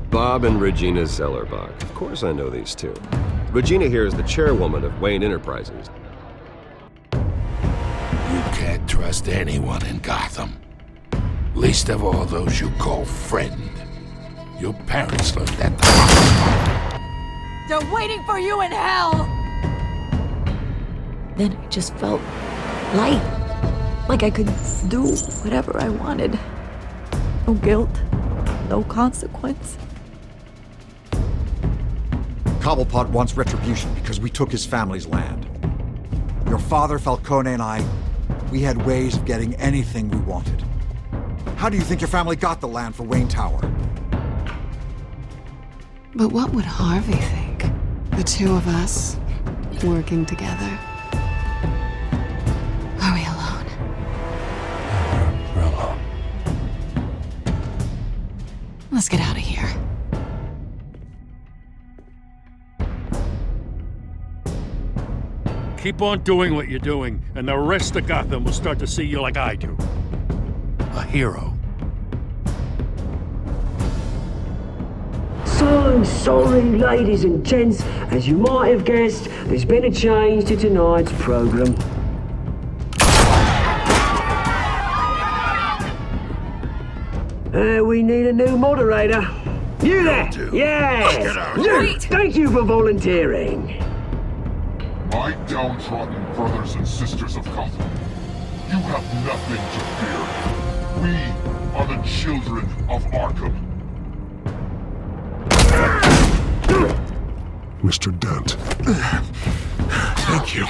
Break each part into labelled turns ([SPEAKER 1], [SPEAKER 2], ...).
[SPEAKER 1] Bob and Regina Zellerbach. Of course I know these two. Regina here is the chairwoman of Wayne Enterprises.
[SPEAKER 2] You can't trust anyone in Gotham. Least of all those you call friend. Your parents learned that the hard way.
[SPEAKER 3] They're waiting for you in hell!
[SPEAKER 4] Then I just felt light. Like I could do whatever I wanted. No guilt, no consequence.
[SPEAKER 5] Cobblepot wants retribution because we took his family's land. Your father, Falcone, and I, we had ways of getting anything we wanted. How do you think your family got the land for Wayne Tower?
[SPEAKER 6] But what would Harvey think? The two of us, working together. Are we alone?
[SPEAKER 2] We're alone.
[SPEAKER 6] Let's get out of here.
[SPEAKER 7] Keep on doing what you're doing, and the rest of Gotham will start to see you like I do. A hero.
[SPEAKER 8] So sorry, ladies and gents. As you might have guessed, there's been a change to tonight's program. We need a new moderator. You there? Yes! You! Thank you for volunteering.
[SPEAKER 9] My downtrodden brothers and sisters of Gotham, you have nothing to fear. We are the children of Arkham.
[SPEAKER 2] Mr. Dent. Thank you.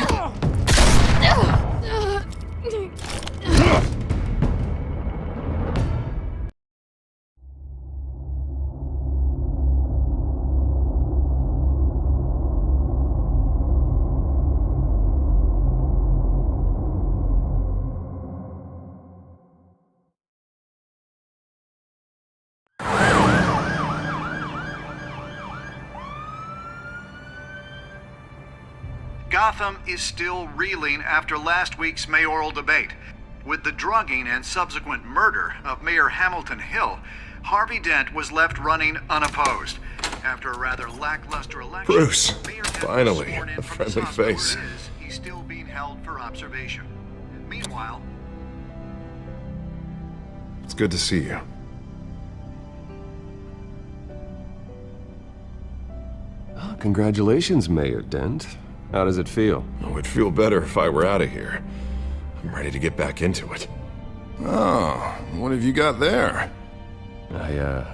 [SPEAKER 10] Gotham is still reeling after last week's mayoral debate. With the drugging and subsequent murder of Mayor Hamilton Hill, Harvey Dent was left running unopposed. After a rather lackluster election,
[SPEAKER 2] Bruce,
[SPEAKER 10] Mayor Dent
[SPEAKER 2] finally,
[SPEAKER 10] was sworn in
[SPEAKER 2] a
[SPEAKER 10] from his
[SPEAKER 2] friendly
[SPEAKER 10] hospital
[SPEAKER 2] face.
[SPEAKER 10] where it is. He's still being held for observation. Meanwhile,
[SPEAKER 2] It's good to see you.
[SPEAKER 1] Oh, congratulations, Mayor Dent. How does it feel?
[SPEAKER 2] Oh, it'd feel better if I were out of here. I'm ready to get back into it. Oh, what have you got there?
[SPEAKER 1] I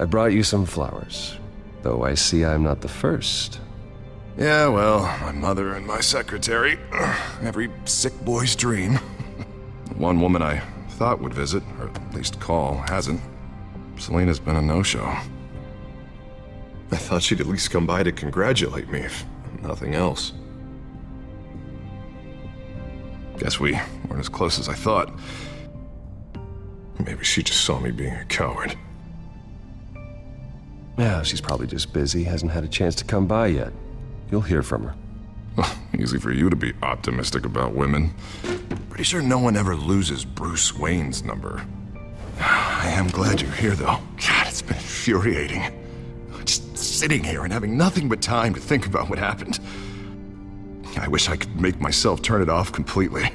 [SPEAKER 1] brought you some flowers. Though I see I'm not the first.
[SPEAKER 2] Yeah, well, my mother and my secretary. Every sick boy's dream. One woman I thought would visit, or at least call, hasn't. Selina's been a no-show. I thought she'd at least come by to congratulate me, if nothing else. Guess we weren't as close as I thought. Maybe she just saw me being a coward.
[SPEAKER 1] Yeah, she's probably just busy, hasn't had a chance to come by yet. You'll hear from her.
[SPEAKER 2] Well, easy for you to be optimistic about women. Pretty sure no one ever loses Bruce Wayne's number. I am glad you're here, though. God, it's been infuriating. Just sitting here and having nothing but time to think about what happened. I wish I could make myself turn it off completely.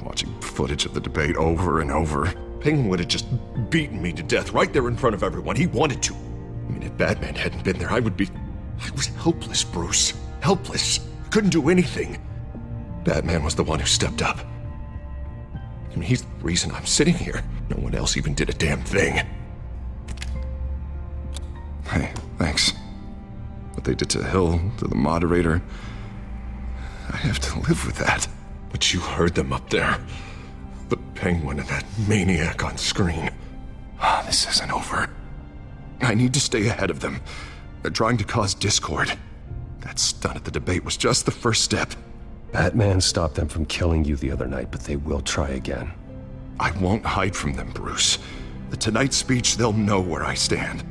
[SPEAKER 2] Watching footage of the debate over and over. Penguin would have just beaten me to death right there in front of everyone. He wanted to. I mean, if Batman hadn't been there, I was helpless, Bruce. Helpless. Couldn't do anything. Batman was the one who stepped up. I mean, he's the reason I'm sitting here. No one else even did a damn thing. Hey, thanks. What they did to Hill, to the moderator, I have to live with that. But you heard them up there. The Penguin and that maniac on screen. This isn't over. I need to stay ahead of them. They're trying to cause discord. That stunt at the debate was just the first step.
[SPEAKER 1] Batman stopped them from killing you the other night, but they will try again.
[SPEAKER 2] I won't hide from them, Bruce. The Tonight speech, they'll know where I stand.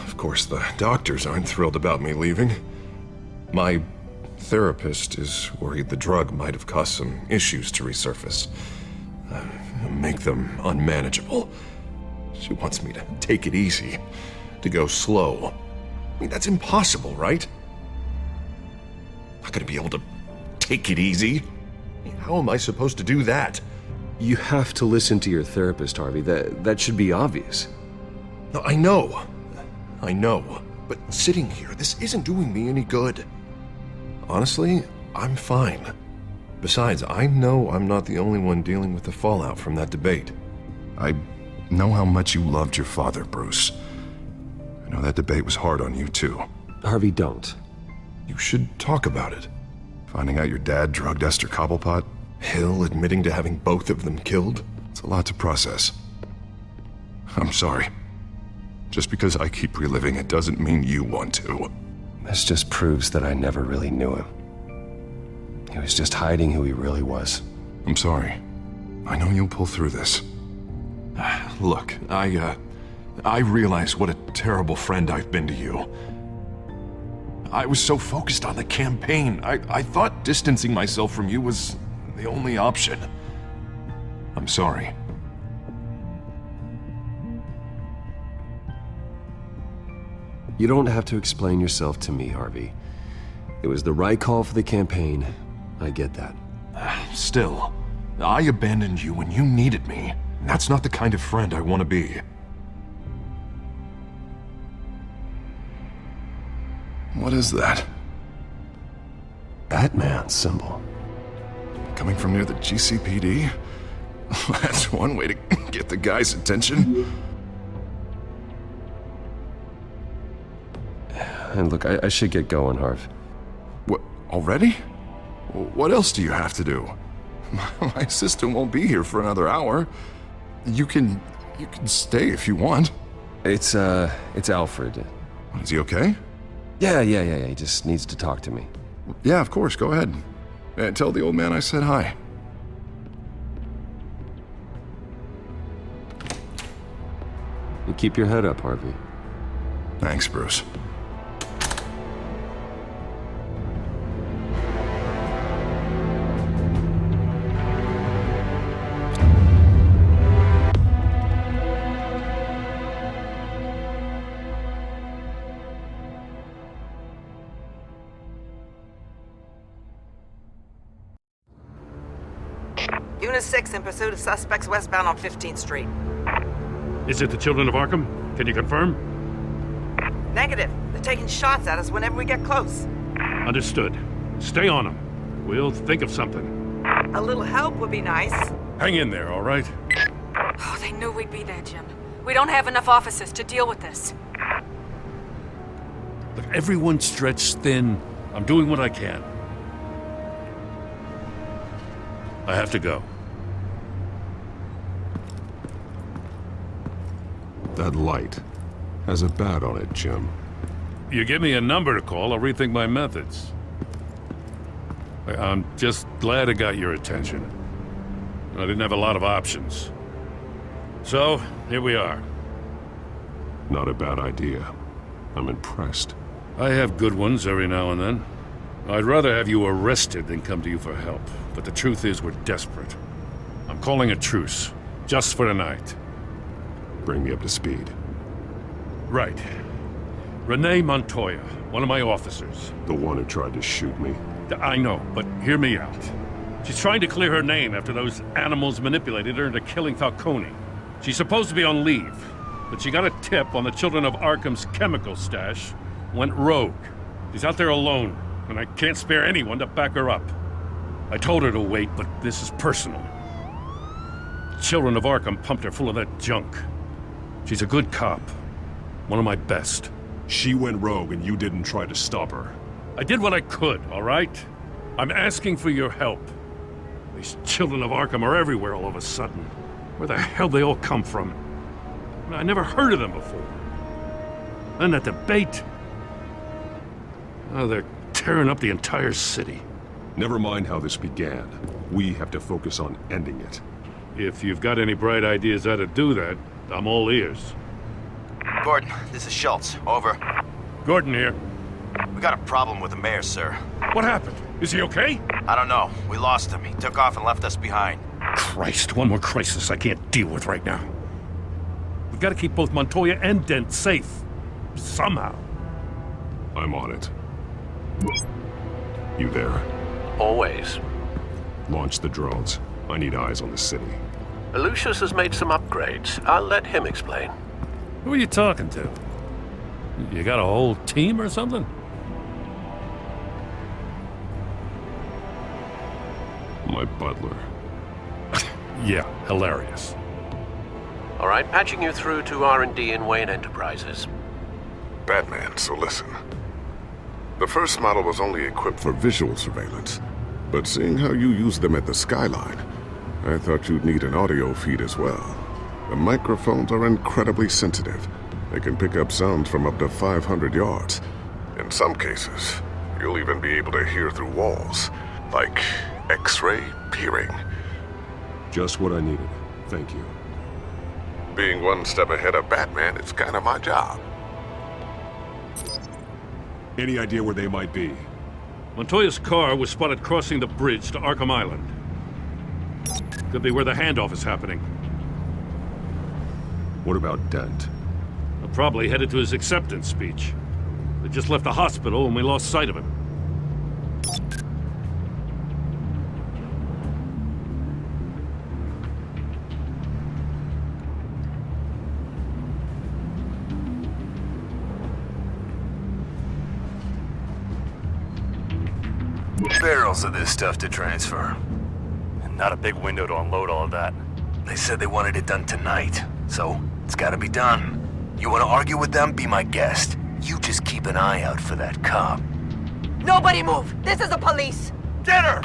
[SPEAKER 2] Of course, the doctors aren't thrilled about me leaving. My therapist is worried the drug might have caused some issues to resurface. Make them unmanageable. She wants me to take it easy, to go slow. I mean, that's impossible, right? I'm not gonna be able to take it easy. I mean, how am I supposed to do that?
[SPEAKER 1] You have to listen to your therapist, Harvey. That should be obvious.
[SPEAKER 2] No, I know. But sitting here, this isn't doing me any good. Honestly, I'm fine. Besides, I know I'm not the only one dealing with the fallout from that debate. I know how much you loved your father, Bruce. I know that debate was hard on you, too.
[SPEAKER 1] Harvey, don't.
[SPEAKER 2] You should talk about it. Finding out your dad drugged Esther Cobblepot, Hill admitting to having both of them killed. It's a lot to process. I'm sorry. Just because I keep reliving it doesn't mean you want to.
[SPEAKER 1] This just proves that I never really knew him. He was just hiding who he really was.
[SPEAKER 2] I'm sorry. I know you'll pull through this. Look, I realize what a terrible friend I've been to you. I was so focused on the campaign. I thought distancing myself from you was the only option. I'm sorry.
[SPEAKER 1] You don't have to explain yourself to me, Harvey. It was the right call for the campaign. I get that.
[SPEAKER 2] Still, I abandoned you when you needed me. That's not the kind of friend I want to be. What is that?
[SPEAKER 1] Batman's symbol.
[SPEAKER 2] Coming from near the GCPD? That's one way to get the guy's attention.
[SPEAKER 1] And look, I should get going, Harv.
[SPEAKER 2] What, already? What else do you have to do? My assistant won't be here for another hour. You can stay if you want.
[SPEAKER 1] It's Alfred.
[SPEAKER 2] Is he okay?
[SPEAKER 1] Yeah, he just needs to talk to me.
[SPEAKER 2] Yeah, of course, go ahead. Tell the old man I said hi.
[SPEAKER 1] And keep your head up, Harvey.
[SPEAKER 2] Thanks, Bruce.
[SPEAKER 11] Unit 6 in pursuit of suspects westbound on 15th Street.
[SPEAKER 7] Is it the children of Arkham? Can you confirm?
[SPEAKER 11] Negative. They're taking shots at us whenever we get close.
[SPEAKER 7] Understood. Stay on them. We'll think of something.
[SPEAKER 11] A little help would be nice.
[SPEAKER 7] Hang in there, all right?
[SPEAKER 3] Oh, they knew we'd be there, Jim. We don't have enough officers to deal with this.
[SPEAKER 7] Look, everyone's stretched thin. I'm doing what I can. I have to go.
[SPEAKER 9] That light has a bat on it, Jim.
[SPEAKER 7] You give me a number to call, I'll rethink my methods. I'm just glad I got your attention. I didn't have a lot of options. So, here we are.
[SPEAKER 9] Not a bad idea. I'm impressed.
[SPEAKER 7] I have good ones every now and then. I'd rather have you arrested than come to you for help. But the truth is, we're desperate. I'm calling a truce, just for tonight.
[SPEAKER 9] Bring me up to speed.
[SPEAKER 7] Right. Renee Mونتویا, one of my officers.
[SPEAKER 9] The one who tried to shoot me.
[SPEAKER 7] I know, but hear me out. She's trying to clear her name after those animals manipulated her into killing Falcone. She's supposed to be on leave, but she got a tip on the children of Arkham's chemical stash, went rogue. She's out there alone, and I can't spare anyone to back her up. I told her to wait, but this is personal. The children of Arkham pumped her full of that junk. She's a good cop. One of my best.
[SPEAKER 9] She went rogue and you didn't try to stop her.
[SPEAKER 7] I did what I could, all right? I'm asking for your help. These children of Arkham are everywhere all of a sudden. Where the hell they all come from? I never heard of them before. And that debate. Oh, they're tearing up the entire city.
[SPEAKER 1] Never mind how this began. We have to focus on ending it.
[SPEAKER 7] If you've got any bright ideas how to do that, I'm all ears.
[SPEAKER 12] Gordon, this is Schultz. Over.
[SPEAKER 7] Gordon here.
[SPEAKER 12] We got a problem with the mayor, sir.
[SPEAKER 7] What happened? Is he okay?
[SPEAKER 12] I don't know. We lost him. He took off and left us behind.
[SPEAKER 7] Christ, one more crisis I can't deal with right now. We've got to keep both Mونتویا and Dent safe. Somehow.
[SPEAKER 1] I'm on it. You there?
[SPEAKER 13] Always.
[SPEAKER 1] Launch the drones. I need eyes on the city.
[SPEAKER 13] Lucius has made some upgrades. I'll let him explain.
[SPEAKER 7] Who are you talking to? You got a whole team or something?
[SPEAKER 1] My butler.
[SPEAKER 7] Yeah, hilarious.
[SPEAKER 13] All right, patching you through to R&D in Wayne Enterprises.
[SPEAKER 2] Batman, so listen. The first model was only equipped for visual surveillance, but seeing how you use them at the skyline, I thought you'd need an audio feed as well. The microphones are incredibly sensitive. They can pick up sounds from up to 500 yards. In some cases, you'll even be able to hear through walls, like X-ray peering.
[SPEAKER 1] Just what I needed. Thank you.
[SPEAKER 2] Being one step ahead of Batman is kind of my job.
[SPEAKER 1] Any idea where they might be?
[SPEAKER 7] Montoya's car was spotted crossing the bridge to Arkham Island. Could be where the handoff is happening.
[SPEAKER 1] What about Dent?
[SPEAKER 7] Probably headed to his acceptance speech. They just left the hospital and we lost sight of him.
[SPEAKER 12] Barrels of this stuff to transfer. And not a big window to unload all of that. They said they wanted it done tonight, so it's gotta be done. You wanna argue with them? Be my guest. You just keep an eye out for that cop.
[SPEAKER 3] Nobody move! This is the police!
[SPEAKER 12] Get her!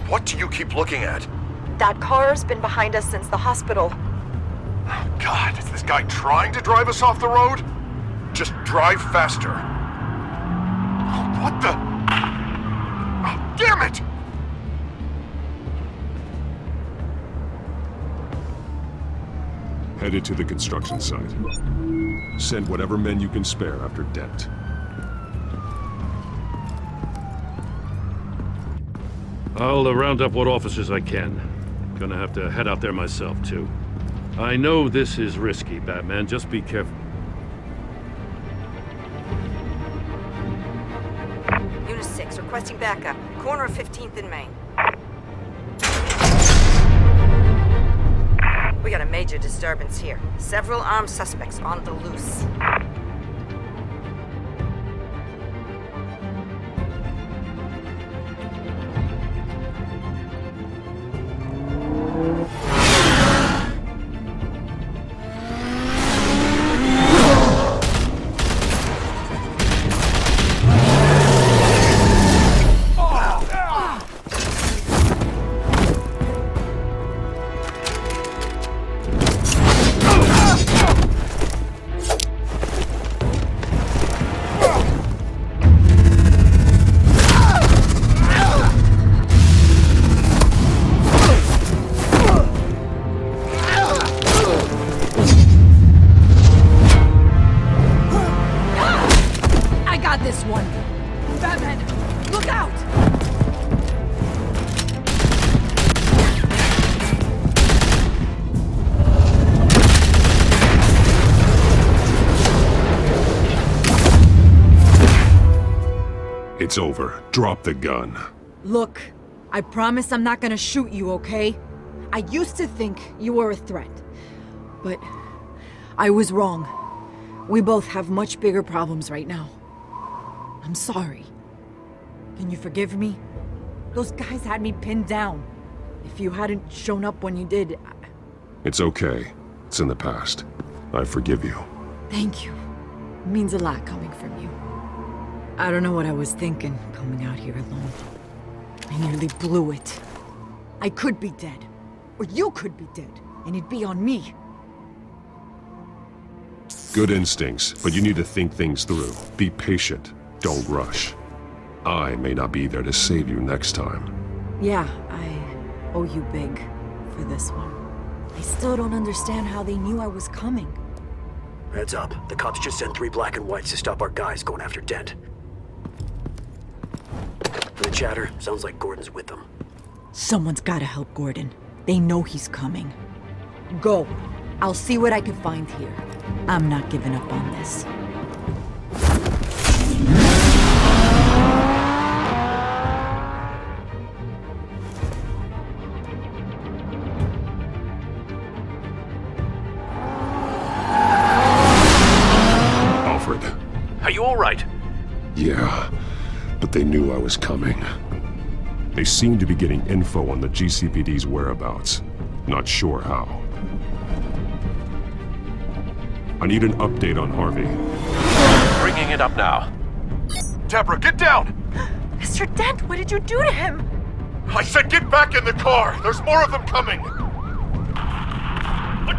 [SPEAKER 12] What do you keep looking at?
[SPEAKER 14] That car's been behind us since the hospital.
[SPEAKER 12] Oh, God, is this guy trying to drive us off the road? Just drive faster. Oh, what the? Oh, damn it!
[SPEAKER 1] Headed to the construction site. Send whatever men you can spare after Dent.
[SPEAKER 7] I'll round up what officers I can. Gonna have to head out there myself, too. I know this is risky, Batman. Just be careful.
[SPEAKER 11] Unit 6, requesting backup. Corner of 15th and Main. We got a major disturbance here. Several armed suspects on the loose.
[SPEAKER 1] It's over. Drop the gun.
[SPEAKER 4] Look, I promise I'm not gonna shoot you, okay? I used to think you were a threat, but I was wrong. We both have much bigger problems right now. I'm sorry. Can you forgive me? Those guys had me pinned down. If you hadn't shown up when you did,
[SPEAKER 1] It's okay. It's in the past. I forgive you.
[SPEAKER 4] Thank you. Means a lot coming from you. I don't know what I was thinking, coming out here alone. I nearly blew it. I could be dead. Or you could be dead. And it'd be on me.
[SPEAKER 1] Good instincts, but you need to think things through. Be patient. Don't rush. I may not be there to save you next time.
[SPEAKER 4] Yeah, I owe you big for this one. I still don't understand how they knew I was coming.
[SPEAKER 15] Heads up. The cops just sent 3 black and whites to stop our guys going after Dent. The chatter sounds like Gordon's with them.
[SPEAKER 4] Someone's gotta help Gordon. They know he's coming. Go. I'll see what I can find here. I'm not giving up on this.
[SPEAKER 13] Are you all right?
[SPEAKER 1] Yeah, but they knew I was coming. They seem to be getting info on the GCPD's whereabouts. Not sure how. I need an update on Harvey.
[SPEAKER 13] Bringing it up now.
[SPEAKER 2] Deborah, get down!
[SPEAKER 14] Mr. Dent, what did you do to him?
[SPEAKER 2] I said get back in the car! There's more of them coming!
[SPEAKER 7] Put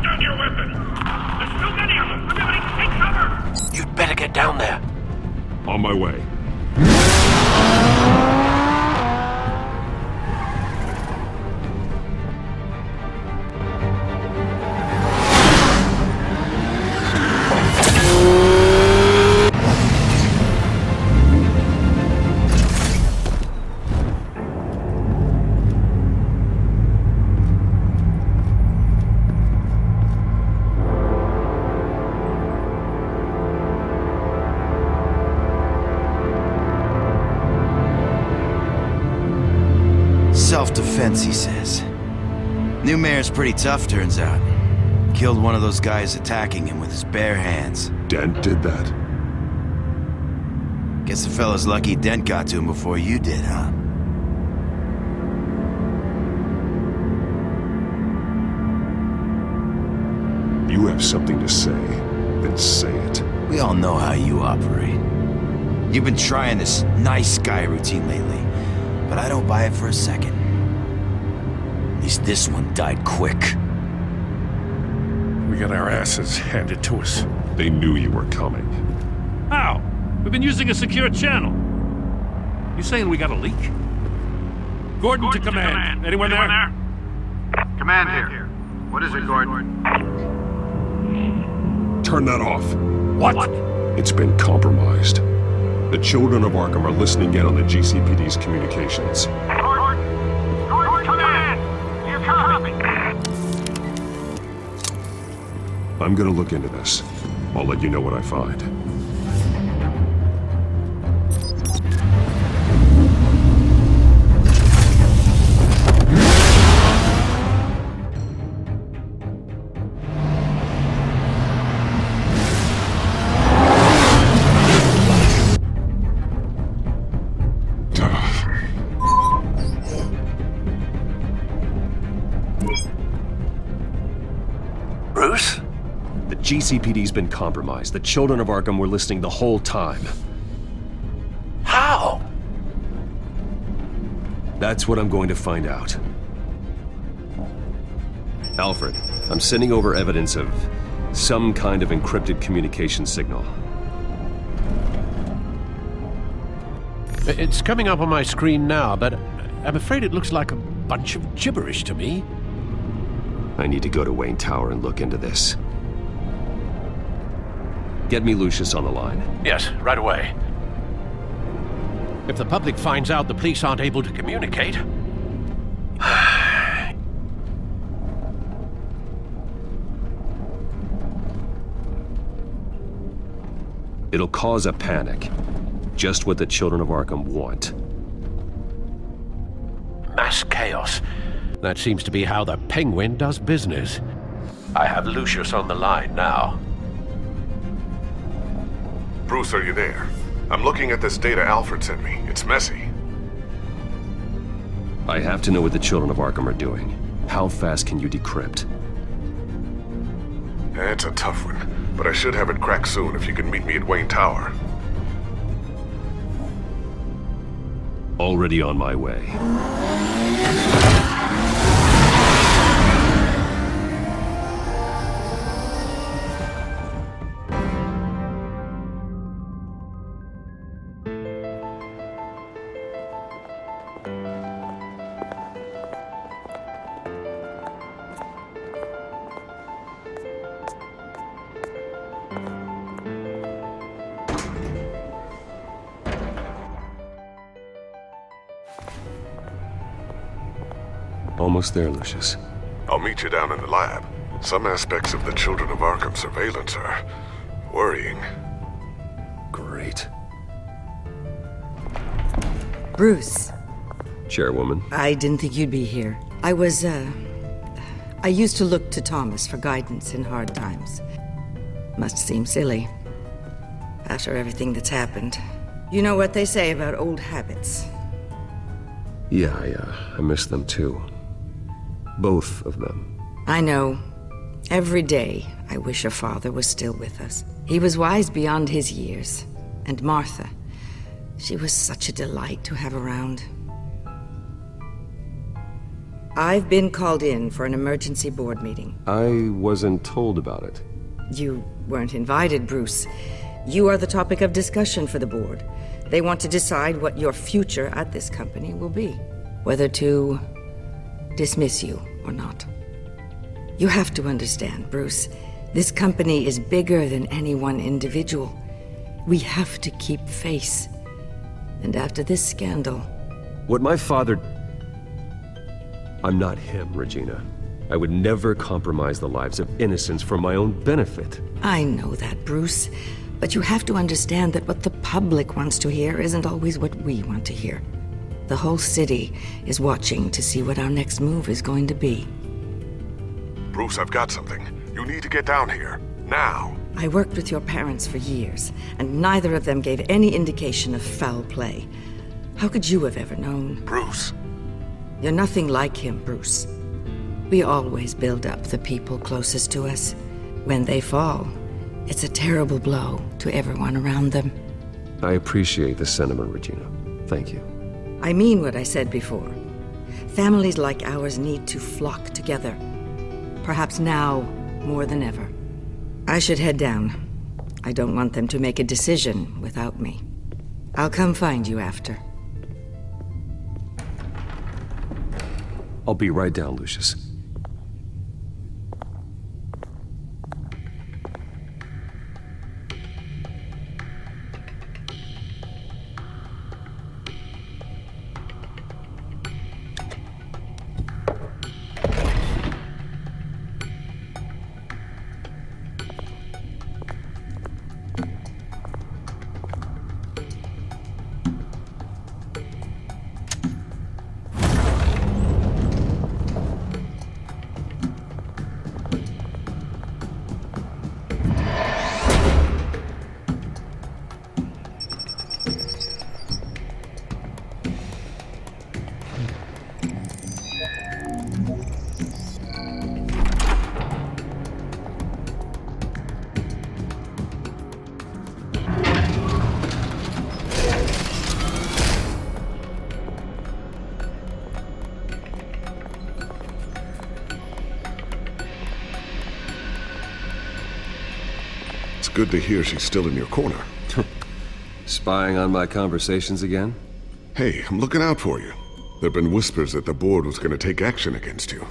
[SPEAKER 7] down your weapon! There's too many of them! Everybody take cover!
[SPEAKER 13] You'd better get down there.
[SPEAKER 1] On my way.
[SPEAKER 16] Self-defense, he says. New mayor's pretty tough, turns out. Killed one of those guys attacking him with his bare hands.
[SPEAKER 1] Dent did that?
[SPEAKER 16] Guess the fella's lucky Dent got to him before you did, huh?
[SPEAKER 1] You have something to say, then say it.
[SPEAKER 16] We all know how you operate. You've been trying this nice guy routine lately, but I don't buy it for a second. At least this one died quick.
[SPEAKER 7] We got our asses handed to us.
[SPEAKER 1] They knew you were coming.
[SPEAKER 7] How? We've been using a secure channel. You saying we got a leak? Gordon to command. Anyone there?
[SPEAKER 10] Command here. What is it, Gordon?
[SPEAKER 1] Turn that off.
[SPEAKER 7] What?
[SPEAKER 1] It's been compromised. The children of Arkham are listening in on the GCPD's communications.
[SPEAKER 7] Gordon, command! You copy?
[SPEAKER 1] I'm gonna look into this. I'll let you know what I find.
[SPEAKER 13] Bruce?
[SPEAKER 1] The GCPD's been compromised. The children of Arkham were listening the whole time.
[SPEAKER 13] How?
[SPEAKER 1] That's what I'm going to find out. Alfred, I'm sending over evidence of some kind of encrypted communication signal.
[SPEAKER 13] It's coming up on my screen now, but I'm afraid it looks like a bunch of gibberish to me.
[SPEAKER 1] I need to go to Wayne Tower and look into this. Get me Lucius on the line.
[SPEAKER 13] Yes, right away. If the public finds out the police aren't able to communicate...
[SPEAKER 1] It'll cause a panic. Just what the children of Arkham want.
[SPEAKER 13] Mass chaos. That seems to be how the Penguin does business. I have Lucius on the line now.
[SPEAKER 2] Bruce, are you there? I'm looking at this data Alfred sent me. It's messy.
[SPEAKER 1] I have to know what the children of Arkham are doing. How fast can you decrypt?
[SPEAKER 2] It's a tough one.
[SPEAKER 1] but I should have it cracked soon if you can meet me at Wayne Tower.
[SPEAKER 13] Already on my way.
[SPEAKER 1] Almost there, Lucius. I'll meet you down in the lab. Some aspects of the Children of Arkham surveillance are worrying.
[SPEAKER 13] Great.
[SPEAKER 17] Bruce.
[SPEAKER 13] Chairwoman.
[SPEAKER 17] I didn't think you'd be here. I used to look to Thomas for guidance in hard times. Must seem silly. After everything that's happened. You know what they say about old habits.
[SPEAKER 13] Yeah, I miss them too. Both of them.
[SPEAKER 17] I know. Every day, I wish your father was still with us. He was wise beyond his years. And Martha, she was such a delight to have around. I've been called in for an emergency board meeting.
[SPEAKER 13] I wasn't told about it.
[SPEAKER 17] You weren't invited, Bruce. You are the topic of discussion for the board. They want to decide what your future at this company will be. Whether to dismiss you or not. You have to understand, Bruce. This company is bigger than any one individual. We have to keep face. And after this scandal...
[SPEAKER 13] What my father... I'm not him, Regina. I would never compromise the lives of innocents for my own benefit.
[SPEAKER 17] I know that, Bruce. But you have to understand that what the public wants to hear isn't always what we want to hear. The whole city is watching to see what our next move is going to be.
[SPEAKER 1] Bruce, I've got something. You need to get down here. Now.
[SPEAKER 17] I worked with your parents for years, and neither of them gave any indication of foul play. How could you have ever known?
[SPEAKER 1] Bruce.
[SPEAKER 17] You're nothing like him, Bruce. We always build up the people closest to us. When they fall, it's a terrible blow to everyone around them.
[SPEAKER 13] I appreciate the sentiment, Regina. Thank you.
[SPEAKER 17] I mean what I said before. Families like ours need to flock together. Perhaps now more than ever. I should head down. I don't want them to make a decision without me. I'll come find you after.
[SPEAKER 13] I'll be right down, Lucius.
[SPEAKER 1] Good to hear she's still in your corner.
[SPEAKER 13] Spying on my conversations again?
[SPEAKER 1] Hey, I'm looking out for you. There've been whispers that the board was gonna take action against you.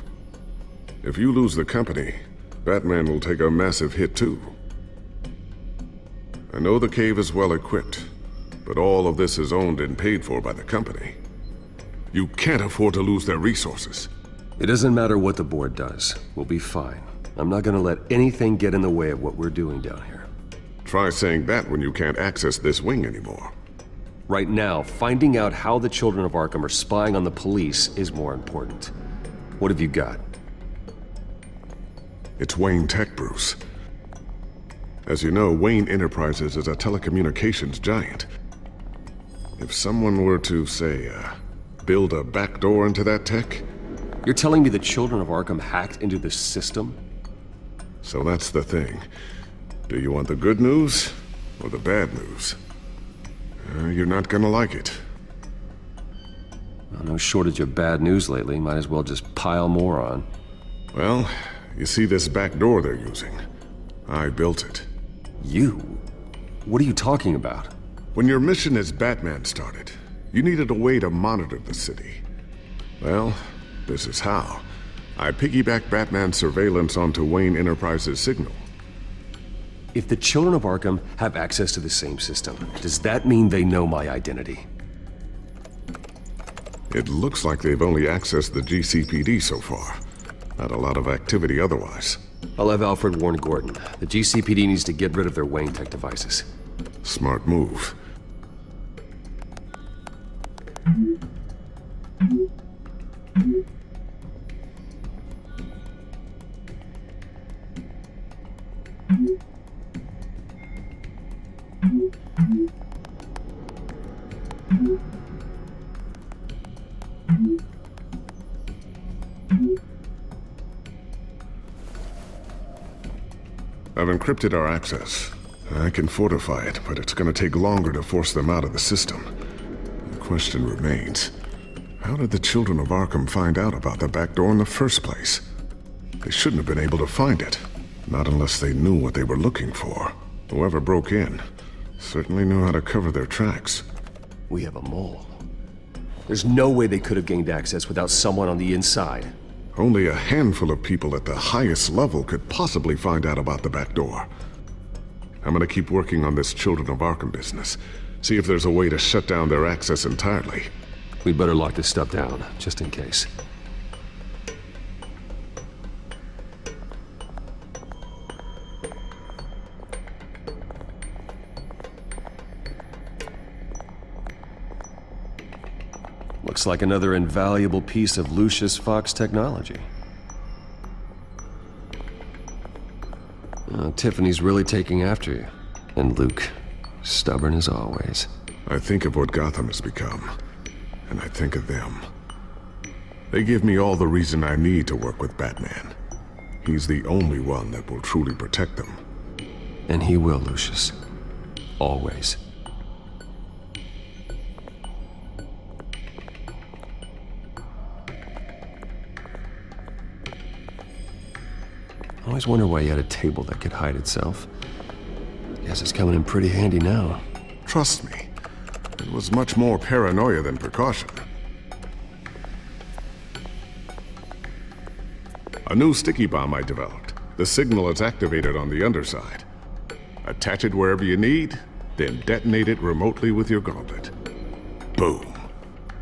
[SPEAKER 1] If you lose the company, Batman will take a massive hit too. I know the cave is well equipped, but all of this is owned and paid for by the company. You can't afford to lose their resources.
[SPEAKER 13] It doesn't matter what the board does. We'll be fine. I'm not gonna let anything get in the way of what we're doing down here.
[SPEAKER 1] Try saying that when you can't access this wing anymore.
[SPEAKER 13] Right now, finding out how the Children of Arkham are spying on the police is more important. What have you got?
[SPEAKER 1] It's Wayne Tech, Bruce. As you know, Wayne Enterprises is a telecommunications giant. If someone were to, say, build a backdoor into that tech...
[SPEAKER 13] You're telling me the Children of Arkham hacked into the system?
[SPEAKER 1] So that's the thing. Do you want the good news or the bad news? You're not gonna like it.
[SPEAKER 13] Well, no shortage of bad news lately. Might as well just pile more on.
[SPEAKER 1] Well, you see this back door they're using? I built it.
[SPEAKER 13] You? What are you talking about?
[SPEAKER 1] When your mission as Batman started, you needed a way to monitor the city. Well, this is how. I piggybacked Batman's surveillance onto Wayne Enterprises' signal.
[SPEAKER 13] If the children of Arkham have access to the same system, does that mean they know my identity?
[SPEAKER 1] It looks like they've only accessed the GCPD so far. Not a lot of activity otherwise.
[SPEAKER 13] I'll have Alfred warn Gordon. The GCPD needs to get rid of their Wayne Tech devices.
[SPEAKER 1] Smart move. I've encrypted our access. I can fortify it, but it's gonna take longer to force them out of the system. The question remains, how did the children of Arkham find out about the back door in the first place? They shouldn't have been able to find it. Not unless they knew what they were looking for. Whoever broke in certainly knew how to cover their tracks.
[SPEAKER 13] We have a mole. There's no way they could have gained access without someone on the inside.
[SPEAKER 1] Only a handful of people at the highest level could possibly find out about the back door. I'm gonna keep working on this Children of Arkham business. See if there's a way to shut down their access entirely.
[SPEAKER 13] We'd better lock this stuff down, just in case. Looks like another invaluable piece of Lucius Fox technology. Tiffany's really taking after you. And Luke, stubborn as always.
[SPEAKER 1] I think of what Gotham has become, and I think of them. They give me all the reason I need to work with Batman. He's the only one that will truly protect them.
[SPEAKER 13] And he will, Lucius. Always. I always wonder why he had a table that could hide itself. Guess it's coming in pretty handy now.
[SPEAKER 1] Trust me, it was much more paranoia than precaution. A new sticky bomb I developed. The signal is activated on the underside. Attach it wherever you need, then detonate it remotely with your gauntlet. Boom.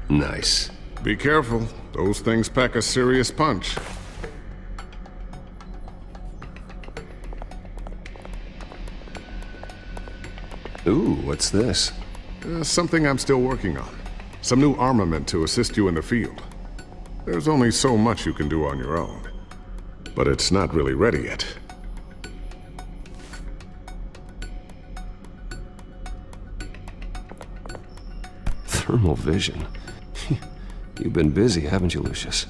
[SPEAKER 13] Nice.
[SPEAKER 1] Be careful. Those things pack a serious punch.
[SPEAKER 13] Ooh, what's this?
[SPEAKER 1] Something I'm still working on. Some new armament to assist you in the field. There's only so much you can do on your own. But it's not really ready yet.
[SPEAKER 13] Thermal vision. You've been busy, haven't you, Lucius?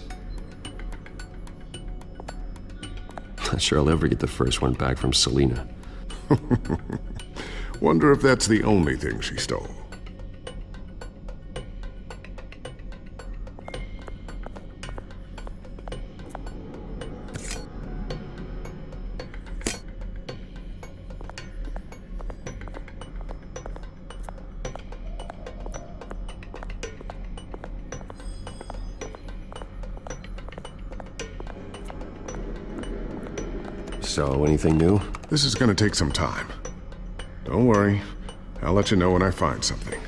[SPEAKER 13] Not sure I'll ever get the first one back from Seliina.
[SPEAKER 1] Wonder if that's the only thing she stole.
[SPEAKER 13] So, anything new?
[SPEAKER 1] This is gonna take some time. Don't worry. I'll let you know when I find something.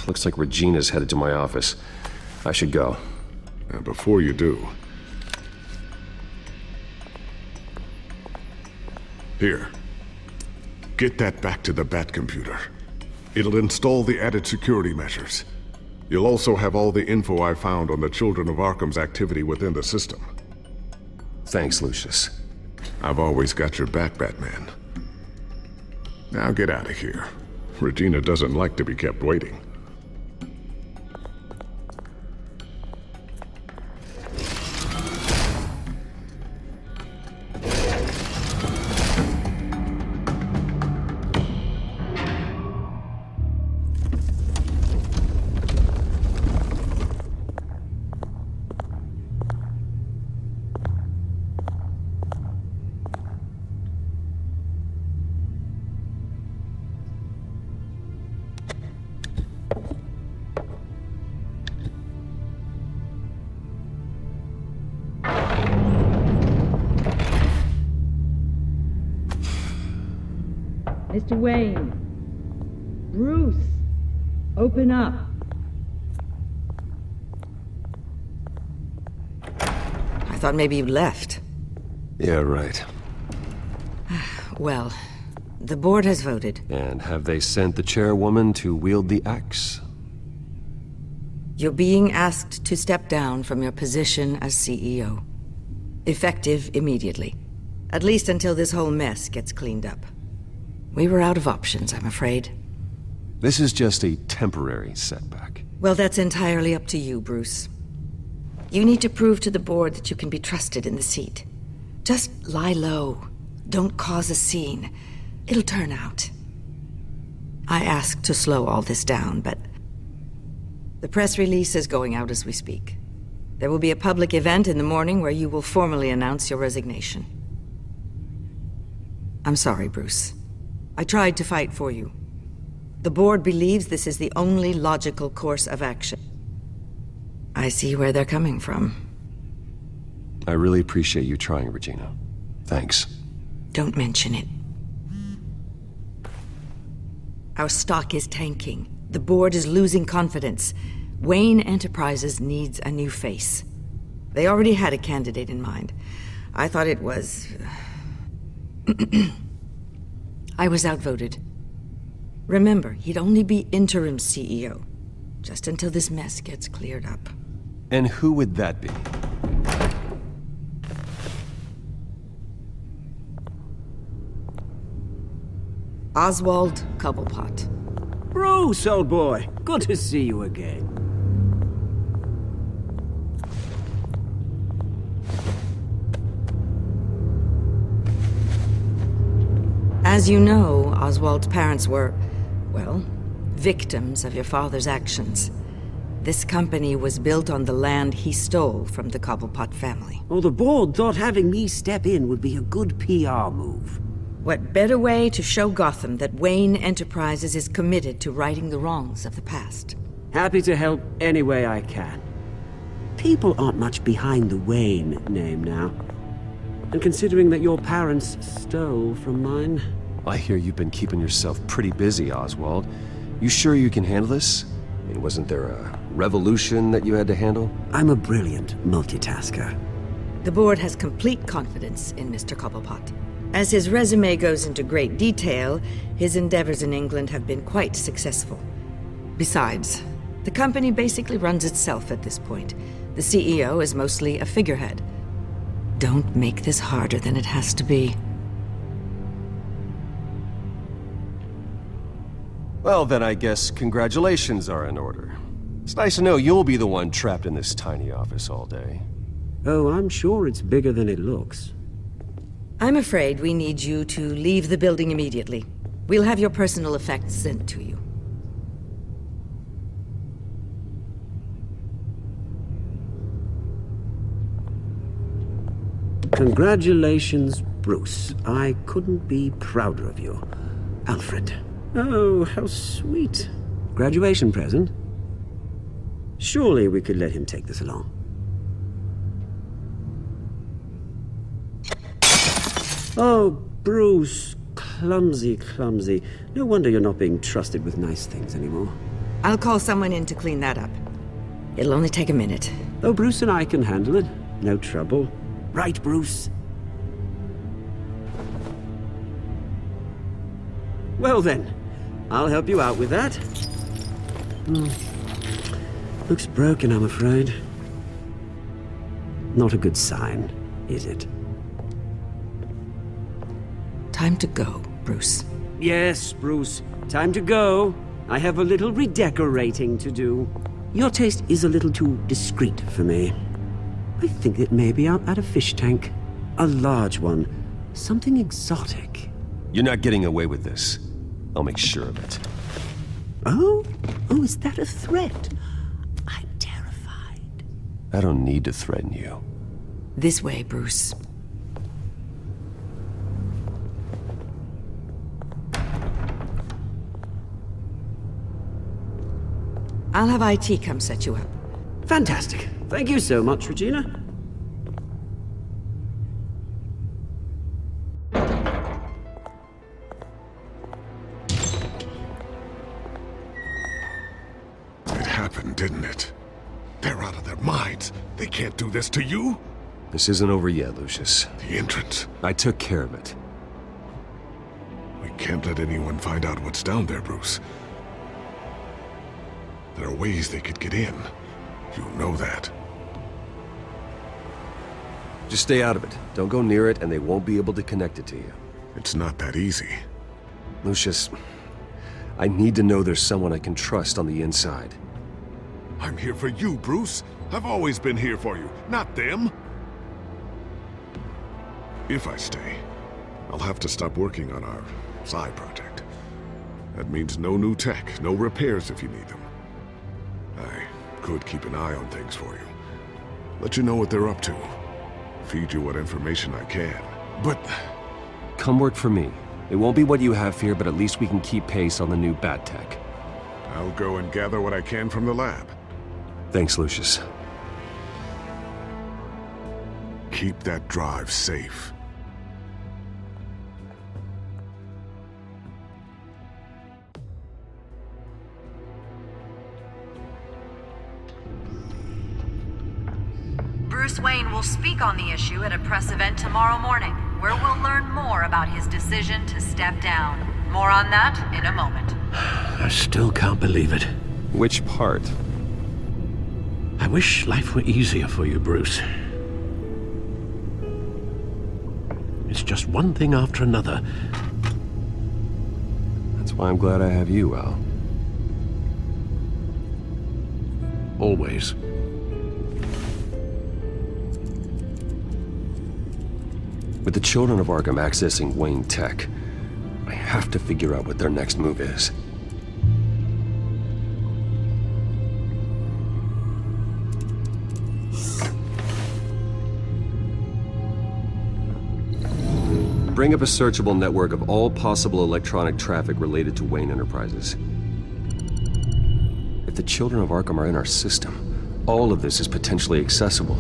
[SPEAKER 13] Looks like Regina's headed to my office. I should go.
[SPEAKER 1] And before you do... Here. Get that back to the Bat computer. It'll install the added security measures. You'll also have all the info I found on the Children of Arkham's activity within the system.
[SPEAKER 13] Thanks, Lucius.
[SPEAKER 1] I've always got your back, Batman. Now get out of here. Regina doesn't like to be kept waiting.
[SPEAKER 17] Mr. Wayne. Bruce. Open up. I thought maybe you left.
[SPEAKER 13] Yeah, right.
[SPEAKER 17] Well, the board has voted.
[SPEAKER 13] And have they sent the chairwoman to wield the axe?
[SPEAKER 17] You're being asked to step down from your position as CEO. Effective immediately. At least until this whole mess gets cleaned up. We were out of options, I'm afraid.
[SPEAKER 13] This is just a temporary setback.
[SPEAKER 17] Well, that's entirely up to you, Bruce. You need to prove to the board that you can be trusted in the seat. Just lie low. Don't cause a scene. It'll turn out. I asked to slow all this down, but the press release is going out as we speak. There will be a public event in the morning where you will formally announce your resignation. I'm sorry, Bruce. I tried to fight for you. The board believes this is the only logical course of action. I see where they're coming from.
[SPEAKER 13] I really appreciate you trying, Regina. Thanks.
[SPEAKER 17] Don't mention it. Our stock is tanking. The board is losing confidence. Wayne Enterprises needs a new face. They already had a candidate in mind. I thought it was... I was outvoted. Remember, he'd only be interim CEO, just until this mess gets cleared up.
[SPEAKER 13] And who would that be?
[SPEAKER 17] Oswald Cobblepot.
[SPEAKER 15] Bruce, old boy. Good to see you again.
[SPEAKER 17] As you know, Oswald's parents were, well, victims of your father's actions. This company was built on the land he stole from the Cobblepot family.
[SPEAKER 15] Well, the board thought having me step in would be a good PR move.
[SPEAKER 17] What better way to show Gotham that Wayne Enterprises is committed to righting the wrongs of the past?
[SPEAKER 15] Happy to help any way I can. People aren't much behind the Wayne name now. And considering that your parents stole from mine...
[SPEAKER 13] I hear you've been keeping yourself pretty busy, Oswald. You sure you can handle this? I mean, wasn't there a revolution that you had to handle?
[SPEAKER 15] I'm a brilliant multitasker.
[SPEAKER 17] The board has complete confidence in Mr. Cobblepot. As his resume goes into great detail, his endeavors in England have been quite successful. Besides, the company basically runs itself at this point. The CEO is mostly a figurehead. Don't make this harder than it has to be.
[SPEAKER 13] Well, then I guess congratulations are in order. It's nice to know you'll be the one trapped in this tiny office all day.
[SPEAKER 15] Oh, I'm sure it's bigger than it looks.
[SPEAKER 17] I'm afraid we need you to leave the building immediately. We'll have your personal effects sent to you.
[SPEAKER 15] Congratulations, Bruce. I couldn't be prouder of you. Alfred. Oh, how sweet. Graduation present? Surely we could let him take this along. Oh, Bruce. Clumsy, clumsy. No wonder you're not being trusted with nice things anymore.
[SPEAKER 17] I'll call someone in to clean that up. It'll only take a minute.
[SPEAKER 15] Oh, Bruce and I can handle it. No trouble. Right, Bruce? Well then, I'll help you out with that. Looks broken, I'm afraid. Not a good sign, is it?
[SPEAKER 17] time to go, Bruce.
[SPEAKER 15] Yes, Bruce. Time to go. I have a little redecorating to do. Your taste is a little too discreet for me. I think that maybe I'll add a fish tank. A large one. Something exotic.
[SPEAKER 13] You're not getting away with this. I'll make sure of it.
[SPEAKER 15] Oh? Oh, is that a threat? I'm terrified.
[SPEAKER 13] I don't need to threaten you.
[SPEAKER 17] This way, Bruce. I'll have IT come set you up.
[SPEAKER 15] Fantastic. Thank you so much, Regina.
[SPEAKER 1] It happened, didn't it? They're out of their minds. They can't do this to you?
[SPEAKER 13] This isn't over yet, Lucius.
[SPEAKER 1] The entrance.
[SPEAKER 13] I took care of it.
[SPEAKER 1] We can't let anyone find out what's down there, Bruce. There are ways they could get in. You know that.
[SPEAKER 13] Just stay out of it. Don't go near it, and they won't be able to connect it to you.
[SPEAKER 1] It's not that easy.
[SPEAKER 13] Lucius, I need to know there's someone I can trust on the inside.
[SPEAKER 1] I'm here for you, Bruce. I've always been here for you, not them. If I stay, I'll have to stop working on our side project. That means no new tech, no repairs if you need them. I could keep an eye on things for you. Let you know what they're up to. Feed you what information I can. But...
[SPEAKER 13] come work for me. It won't be what you have here, but at least we can keep pace on the new bat tech.
[SPEAKER 1] I'll go and gather what I can from the lab.
[SPEAKER 13] Thanks, Lucius.
[SPEAKER 1] Keep that drive safe.
[SPEAKER 18] Bruce Wayne will speak on the issue at a press event tomorrow morning, where we'll learn more about his decision to step down. More on that in a moment.
[SPEAKER 19] I still can't believe it.
[SPEAKER 13] Which part?
[SPEAKER 19] I wish life were easier for you, Bruce. It's just one thing after another.
[SPEAKER 13] That's why I'm glad I have you, Al.
[SPEAKER 19] Always.
[SPEAKER 13] With the children of Arkham accessing Wayne tech, I have to figure out what their next move is. Bring up a searchable network of all possible electronic traffic related to Wayne Enterprises. If the children of Arkham are in our system, all of this is potentially accessible.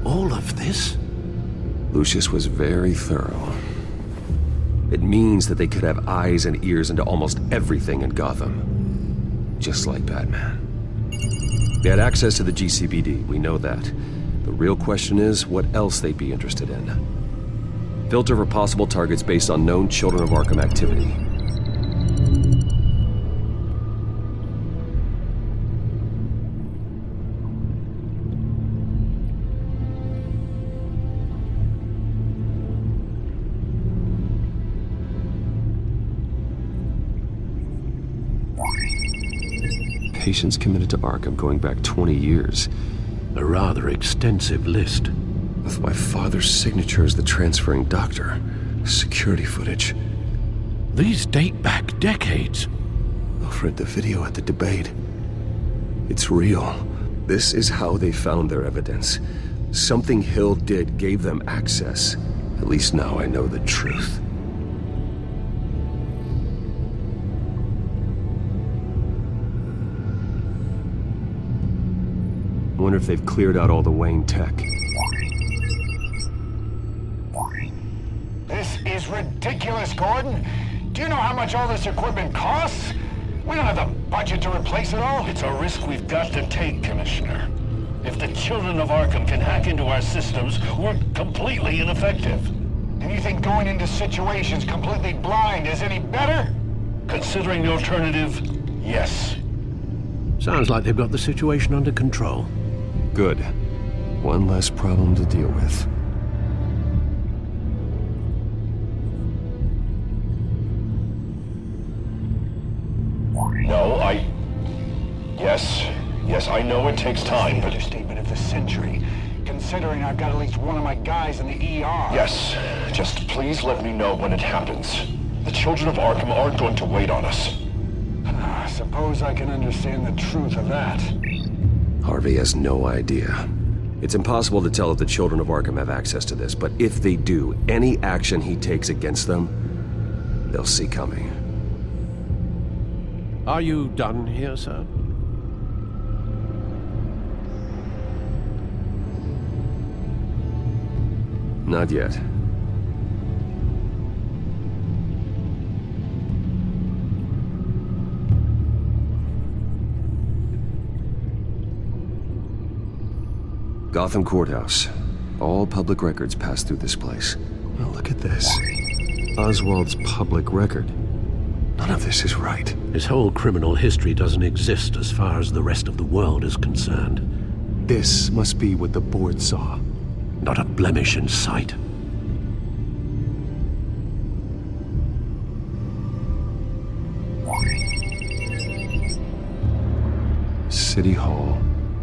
[SPEAKER 19] All of this?
[SPEAKER 13] Lucius was very thorough. It means that they could have eyes and ears into almost everything in Gotham. Just like Batman. They had access to the GCPD, we know that. The real question is what else they'd be interested in. Filter for possible targets based on known Children of Arkham activity. Patients committed to Arkham going back 20 years.
[SPEAKER 19] A rather extensive list.
[SPEAKER 13] With my father's signature as the transferring doctor. Security footage.
[SPEAKER 19] These date back decades.
[SPEAKER 13] Alfred, the video at the debate. It's real. This is how they found their evidence. Something Hill did gave them access. At least now I know the truth. I wonder if they've cleared out all the Wayne tech.
[SPEAKER 20] This is ridiculous, Gordon. Do you know how much all this equipment costs? We don't have the budget to replace it all.
[SPEAKER 7] It's a risk we've got to take, Commissioner. If the children of Arkham can hack into our systems, we're completely ineffective.
[SPEAKER 20] And you think going into situations completely blind is any better?
[SPEAKER 7] Considering the alternative, yes.
[SPEAKER 19] Sounds like they've got the situation under control.
[SPEAKER 13] Good. One less problem to deal with.
[SPEAKER 20] No, Yes, I know it takes time, but... Understatement of the century, considering I've got at least one of my guys in the ER. Yes, just please let me know when it happens. The children of Arkham aren't going to wait on us. I suppose I can understand the truth of that.
[SPEAKER 13] Harvey has no idea. It's impossible to tell if the children of Arkham have access to this, but if they do, any action he takes against them, they'll see coming.
[SPEAKER 19] Are you done here, sir?
[SPEAKER 13] Not yet. Gotham Courthouse. All public records pass through this place. Oh, look at this. Oswald's public record. None of this is right.
[SPEAKER 19] His whole criminal history doesn't exist as far as the rest of the world is concerned.
[SPEAKER 13] This must be what the board saw.
[SPEAKER 19] Not a blemish in sight.
[SPEAKER 13] City Hall.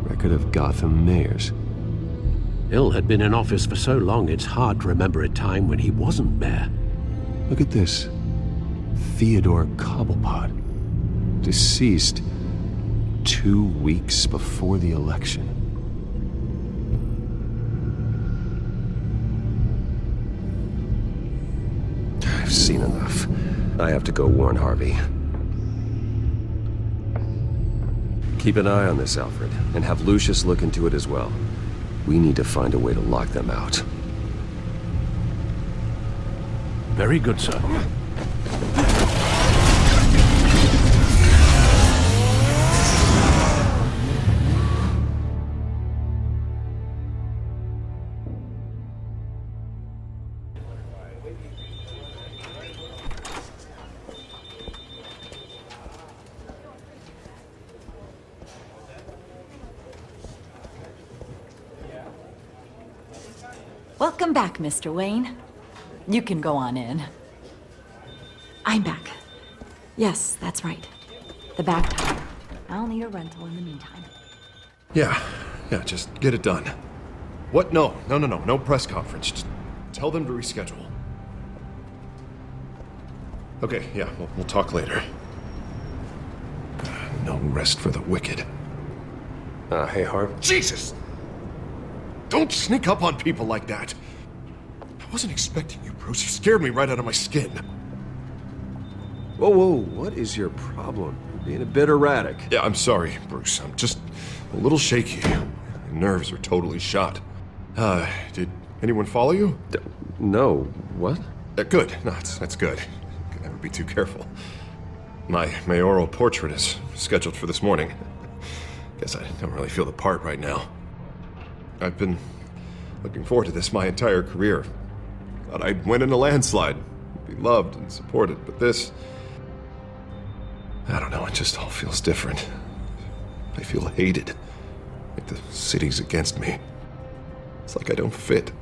[SPEAKER 13] Record of Gotham mayors.
[SPEAKER 19] Hill had been in office for so long, it's hard to remember a time when he wasn't mayor.
[SPEAKER 13] Look at this. Theodore Cobblepot. Deceased 2 weeks before the election. I've seen enough. I have to go warn Harvey. Keep an eye on this, Alfred, and have Lucius look into it as well. We need to find a way to lock them out.
[SPEAKER 19] Very good, sir.
[SPEAKER 4] Welcome back, Mr. Wayne. You can go on in. I'm back. Yes, that's right. The back tire. I'll need a rental in the meantime.
[SPEAKER 2] Yeah, just get it done. What? No press conference. Just tell them to reschedule. Okay, yeah, we'll talk later. No rest for the wicked.
[SPEAKER 13] Hey, Harv.
[SPEAKER 2] Jesus! Don't sneak up on people like that. I wasn't expecting you, Bruce. You scared me right out of my skin.
[SPEAKER 13] Whoa, what is your problem? You're being a bit erratic.
[SPEAKER 2] Yeah, I'm sorry, Bruce. I'm just a little shaky. My nerves are totally shot. Did anyone follow you?
[SPEAKER 13] No. What?
[SPEAKER 2] Good. No, that's good. Could never be too careful. My mayoral portrait is scheduled for this morning. Guess I don't really feel the part right now. I've been looking forward to this my entire career. Thought I'd win in a landslide, be loved and supported, but this... I don't know, it just all feels different. I feel hated. Like the city's against me. It's like I don't fit.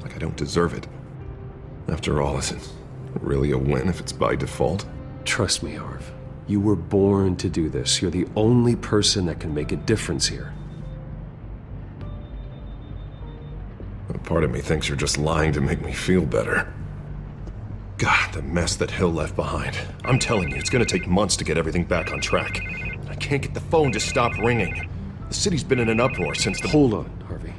[SPEAKER 2] Like I don't deserve it. After all, is it really a win if it's by default?
[SPEAKER 13] Trust me, Harv. You were born to do this. You're the only person that can make a difference here.
[SPEAKER 2] Part of me thinks you're just lying to make me feel better. God, the mess that Hill left behind. I'm telling you, it's gonna take months to get everything back on track. I can't get the phone to stop ringing. The city's been in an uproar since the...
[SPEAKER 13] Hold on, Harvey.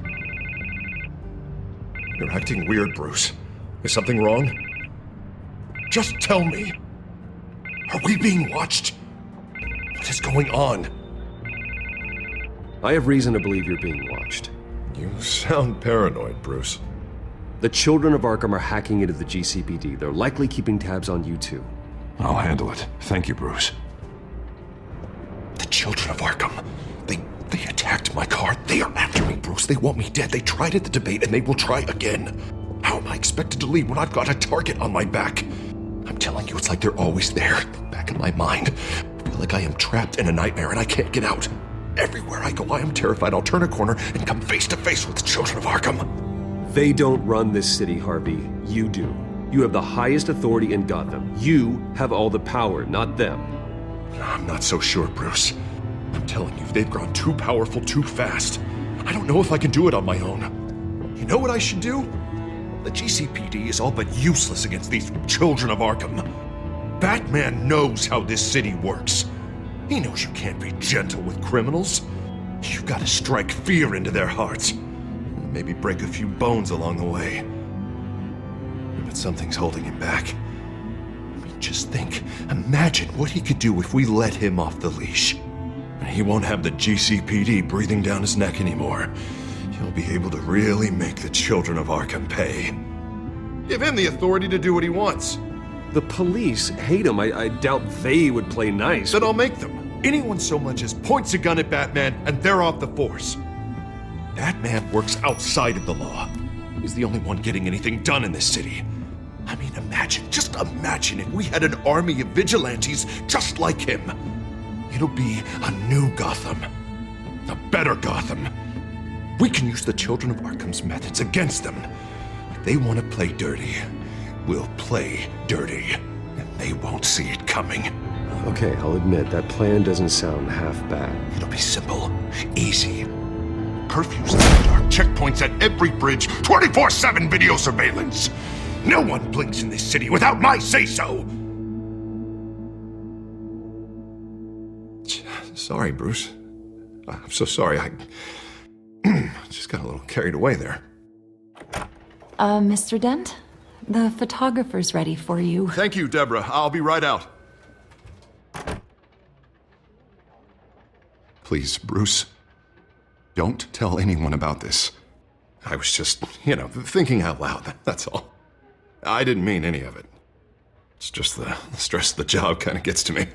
[SPEAKER 2] You're acting weird, Bruce. Is something wrong? Just tell me. Are we being watched? What is going on?
[SPEAKER 13] I have reason to believe you're being watched.
[SPEAKER 2] You sound paranoid, Bruce.
[SPEAKER 13] The children of Arkham are hacking into the GCPD. They're likely keeping tabs on you too.
[SPEAKER 2] I'll handle it. Thank you, Bruce. The children of Arkham. They attacked my car. They are after me, Bruce. They want me dead. They tried at the debate, and they will try again. How am I expected to leave when I've got a target on my back? I'm telling you, it's like they're always there, back in my mind. I feel like I am trapped in a nightmare, and I can't get out. Everywhere I go, I am terrified I'll turn a corner and come face to face with the children of Arkham.
[SPEAKER 13] They don't run this city, Harvey. You do. You have the highest authority in Gotham. You have all the power, not them.
[SPEAKER 2] I'm not so sure, Bruce. I'm telling you, they've grown too powerful too fast. I don't know if I can do it on my own. You know what I should do? The GCPD is all but useless against these children of Arkham. Batman knows how this city works. He knows you can't be gentle with criminals. You've got to strike fear into their hearts. Maybe break a few bones along the way. But something's holding him back. I mean, just think. Imagine what he could do if we let him off the leash. He won't have the GCPD breathing down his neck anymore. He'll be able to really make the children of Arkham pay. Give him the authority to do what he wants.
[SPEAKER 13] The police hate him. I doubt they would play nice.
[SPEAKER 2] Then I'll make them. Anyone so much as points a gun at Batman and they're off the force. Batman works outside of the law. He's the only one getting anything done in this city. I mean, just imagine if we had an army of vigilantes just like him. It'll be a new Gotham. A better Gotham. We can use the children of Arkham's methods against them. If they want to play dirty, we'll play dirty. And they won't see it coming.
[SPEAKER 13] Okay, I'll admit, that plan doesn't sound half bad.
[SPEAKER 2] It'll be simple, easy. Curfews in the dark, checkpoints at every bridge, 24/7 video surveillance. No one blinks in this city without my say-so. Sorry, Bruce. I'm so sorry. I just got a little carried away there.
[SPEAKER 21] Mr. Dent? The photographer's ready for you.
[SPEAKER 2] Thank you, Deborah. I'll be right out. Please, Bruce, don't tell anyone about this. I was just, thinking out loud, that's all. I didn't mean any of it. It's just the stress of the job kind of gets to me.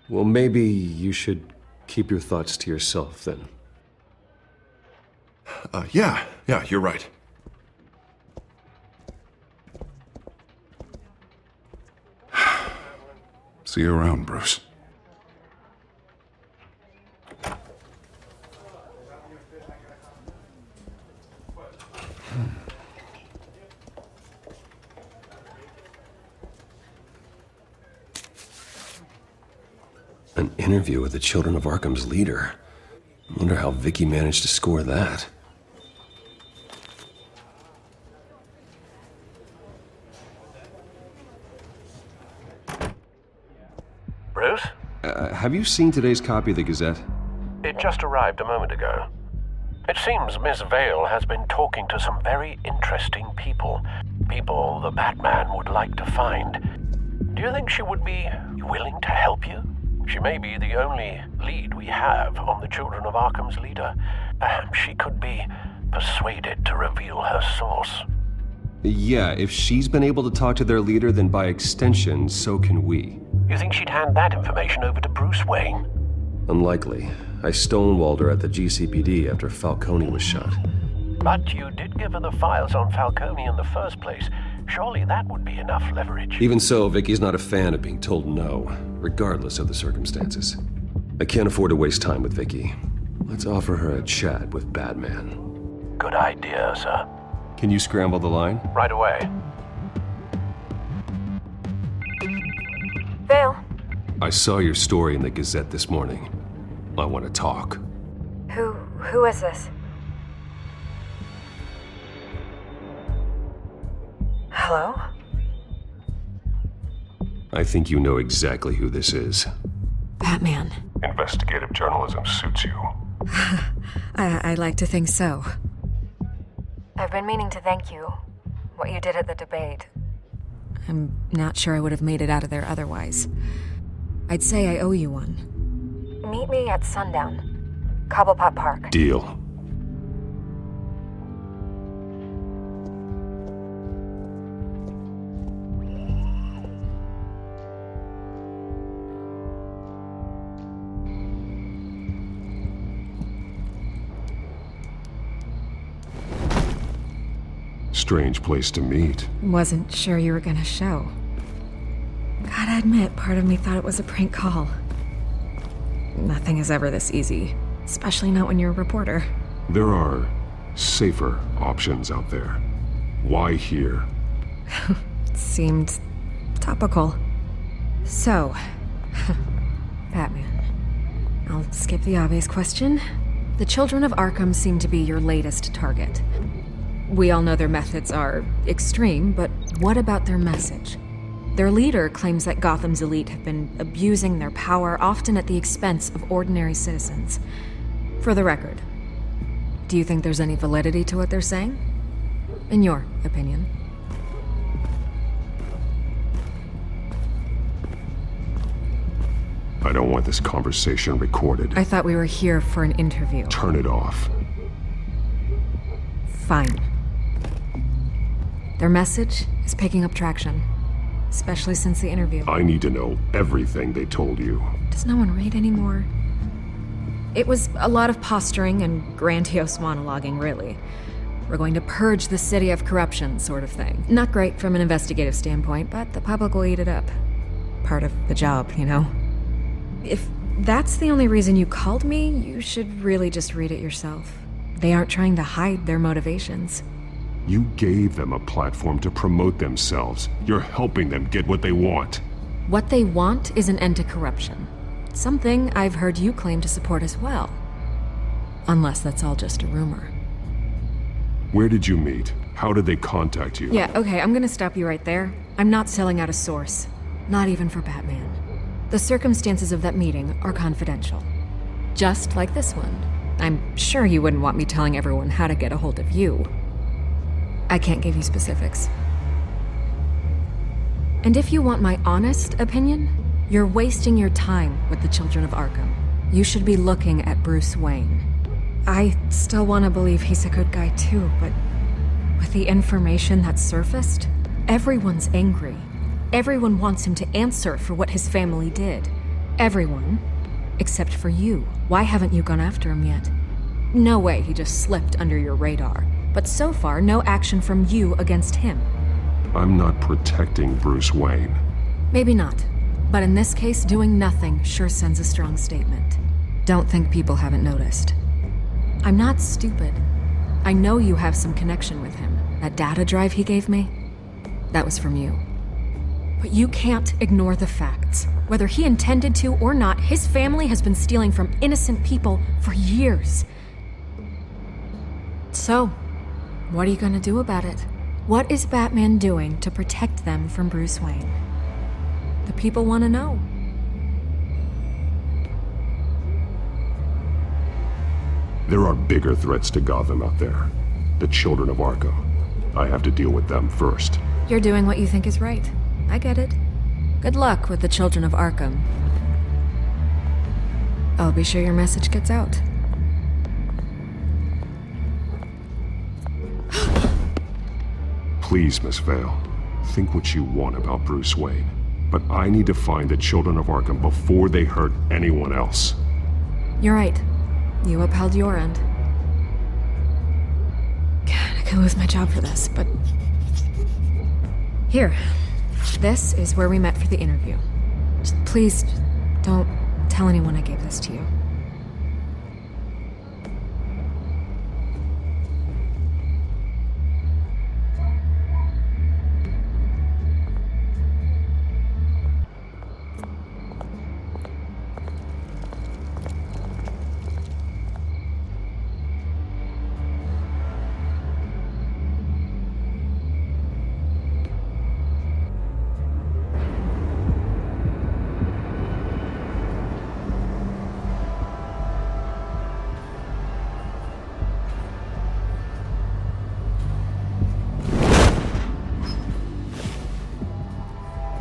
[SPEAKER 13] Well, maybe you should keep your thoughts to yourself, then.
[SPEAKER 2] Yeah, you're right. See you around, Bruce.
[SPEAKER 13] An interview with the Children of Arkham's leader. I wonder how Vicky managed to score that.
[SPEAKER 19] Bruce?
[SPEAKER 13] Have you seen today's copy of the Gazette?
[SPEAKER 19] It just arrived a moment ago. It seems Miss Vale has been talking to some very interesting people. People the Batman would like to find. Do you think she would be willing to help you? She may be the only lead we have on the Children of Arkham's leader. Perhaps she could be persuaded to reveal her source.
[SPEAKER 13] Yeah, if she's been able to talk to their leader, then by extension, so can we.
[SPEAKER 19] You think she'd hand that information over to Bruce Wayne?
[SPEAKER 13] Unlikely. I stonewalled her at the GCPD after Falcone was shot.
[SPEAKER 19] But you did give her the files on Falcone in the first place. Surely that would be enough leverage.
[SPEAKER 13] Even so, Vicky's not a fan of being told no, regardless of the circumstances. I can't afford to waste time with Vicky. Let's offer her a chat with Batman.
[SPEAKER 19] Good idea, sir.
[SPEAKER 13] Can you scramble the line?
[SPEAKER 19] Right away.
[SPEAKER 21] Vale.
[SPEAKER 13] I saw your story in the Gazette this morning. I want to talk.
[SPEAKER 21] Who is this? Hello?
[SPEAKER 13] I think you know exactly who this is.
[SPEAKER 21] Batman.
[SPEAKER 20] Investigative journalism suits you.
[SPEAKER 21] I like to think so. I've been meaning to thank you. What you did at the debate. I'm not sure I would have made it out of there otherwise. I'd say I owe you one. Meet me at sundown. Cobblepot Park.
[SPEAKER 13] Deal.
[SPEAKER 1] Strange place to meet.
[SPEAKER 21] Wasn't sure you were gonna show. Gotta admit, part of me thought it was a prank call. Nothing is ever this easy, especially not when you're a reporter.
[SPEAKER 1] There are safer options out there. Why here?
[SPEAKER 21] Seemed topical. So, Batman. I'll skip the obvious question. The children of Arkham seem to be your latest target. We all know their methods are extreme, but what about their message? Their leader claims that Gotham's elite have been abusing their power, often at the expense of ordinary citizens. For the record, do you think there's any validity to what they're saying? In your opinion?
[SPEAKER 13] I don't want this conversation recorded.
[SPEAKER 21] I thought we were here for an interview.
[SPEAKER 13] Turn it off.
[SPEAKER 21] Fine. Their message is picking up traction, especially since the interview.
[SPEAKER 13] I need to know everything they told you.
[SPEAKER 21] Does no one read anymore? It was a lot of posturing and grandiose monologuing, really. We're going to purge the city of corruption, sort of thing. Not great from an investigative standpoint, but the public will eat it up. Part of the job, you know? If that's the only reason you called me, you should really just read it yourself. They aren't trying to hide their motivations.
[SPEAKER 13] You gave them a platform to promote themselves. You're helping them get what they want.
[SPEAKER 21] What they want is an end to corruption. Something I've heard you claim to support as well. Unless that's all just a rumor.
[SPEAKER 13] Where did you meet? How did they contact you?
[SPEAKER 21] Yeah, okay, I'm gonna stop you right there. I'm not selling out a source. Not even for Batman. The circumstances of that meeting are confidential. Just like this one. I'm sure you wouldn't want me telling everyone how to get a hold of you. I can't give you specifics. And if you want my honest opinion, you're wasting your time with the children of Arkham. You should be looking at Bruce Wayne. I still want to believe he's a good guy too, but with the information that's surfaced, everyone's angry. Everyone wants him to answer for what his family did. Everyone, except for you. Why haven't you gone after him yet? No way he just slipped under your radar. But so far, no action from you against him.
[SPEAKER 13] I'm not protecting Bruce Wayne.
[SPEAKER 21] Maybe not. But in this case, doing nothing sure sends a strong statement. Don't think people haven't noticed. I'm not stupid. I know you have some connection with him. That data drive he gave me, that was from you. But you can't ignore the facts. Whether he intended to or not, his family has been stealing from innocent people for years. So, what are you gonna do about it? What is Batman doing to protect them from Bruce Wayne? The people want to know.
[SPEAKER 13] There are bigger threats to Gotham out there. The children of Arkham. I have to deal with them first.
[SPEAKER 21] You're doing what you think is right. I get it. Good luck with the children of Arkham. I'll be sure your message gets out.
[SPEAKER 13] Please, Miss Vale, think what you want about Bruce Wayne. But I need to find the children of Arkham before they hurt anyone else.
[SPEAKER 21] You're right. You upheld your end. God, I could lose my job for this, but... Here. This is where we met for the interview. Just please, don't tell anyone I gave this to you.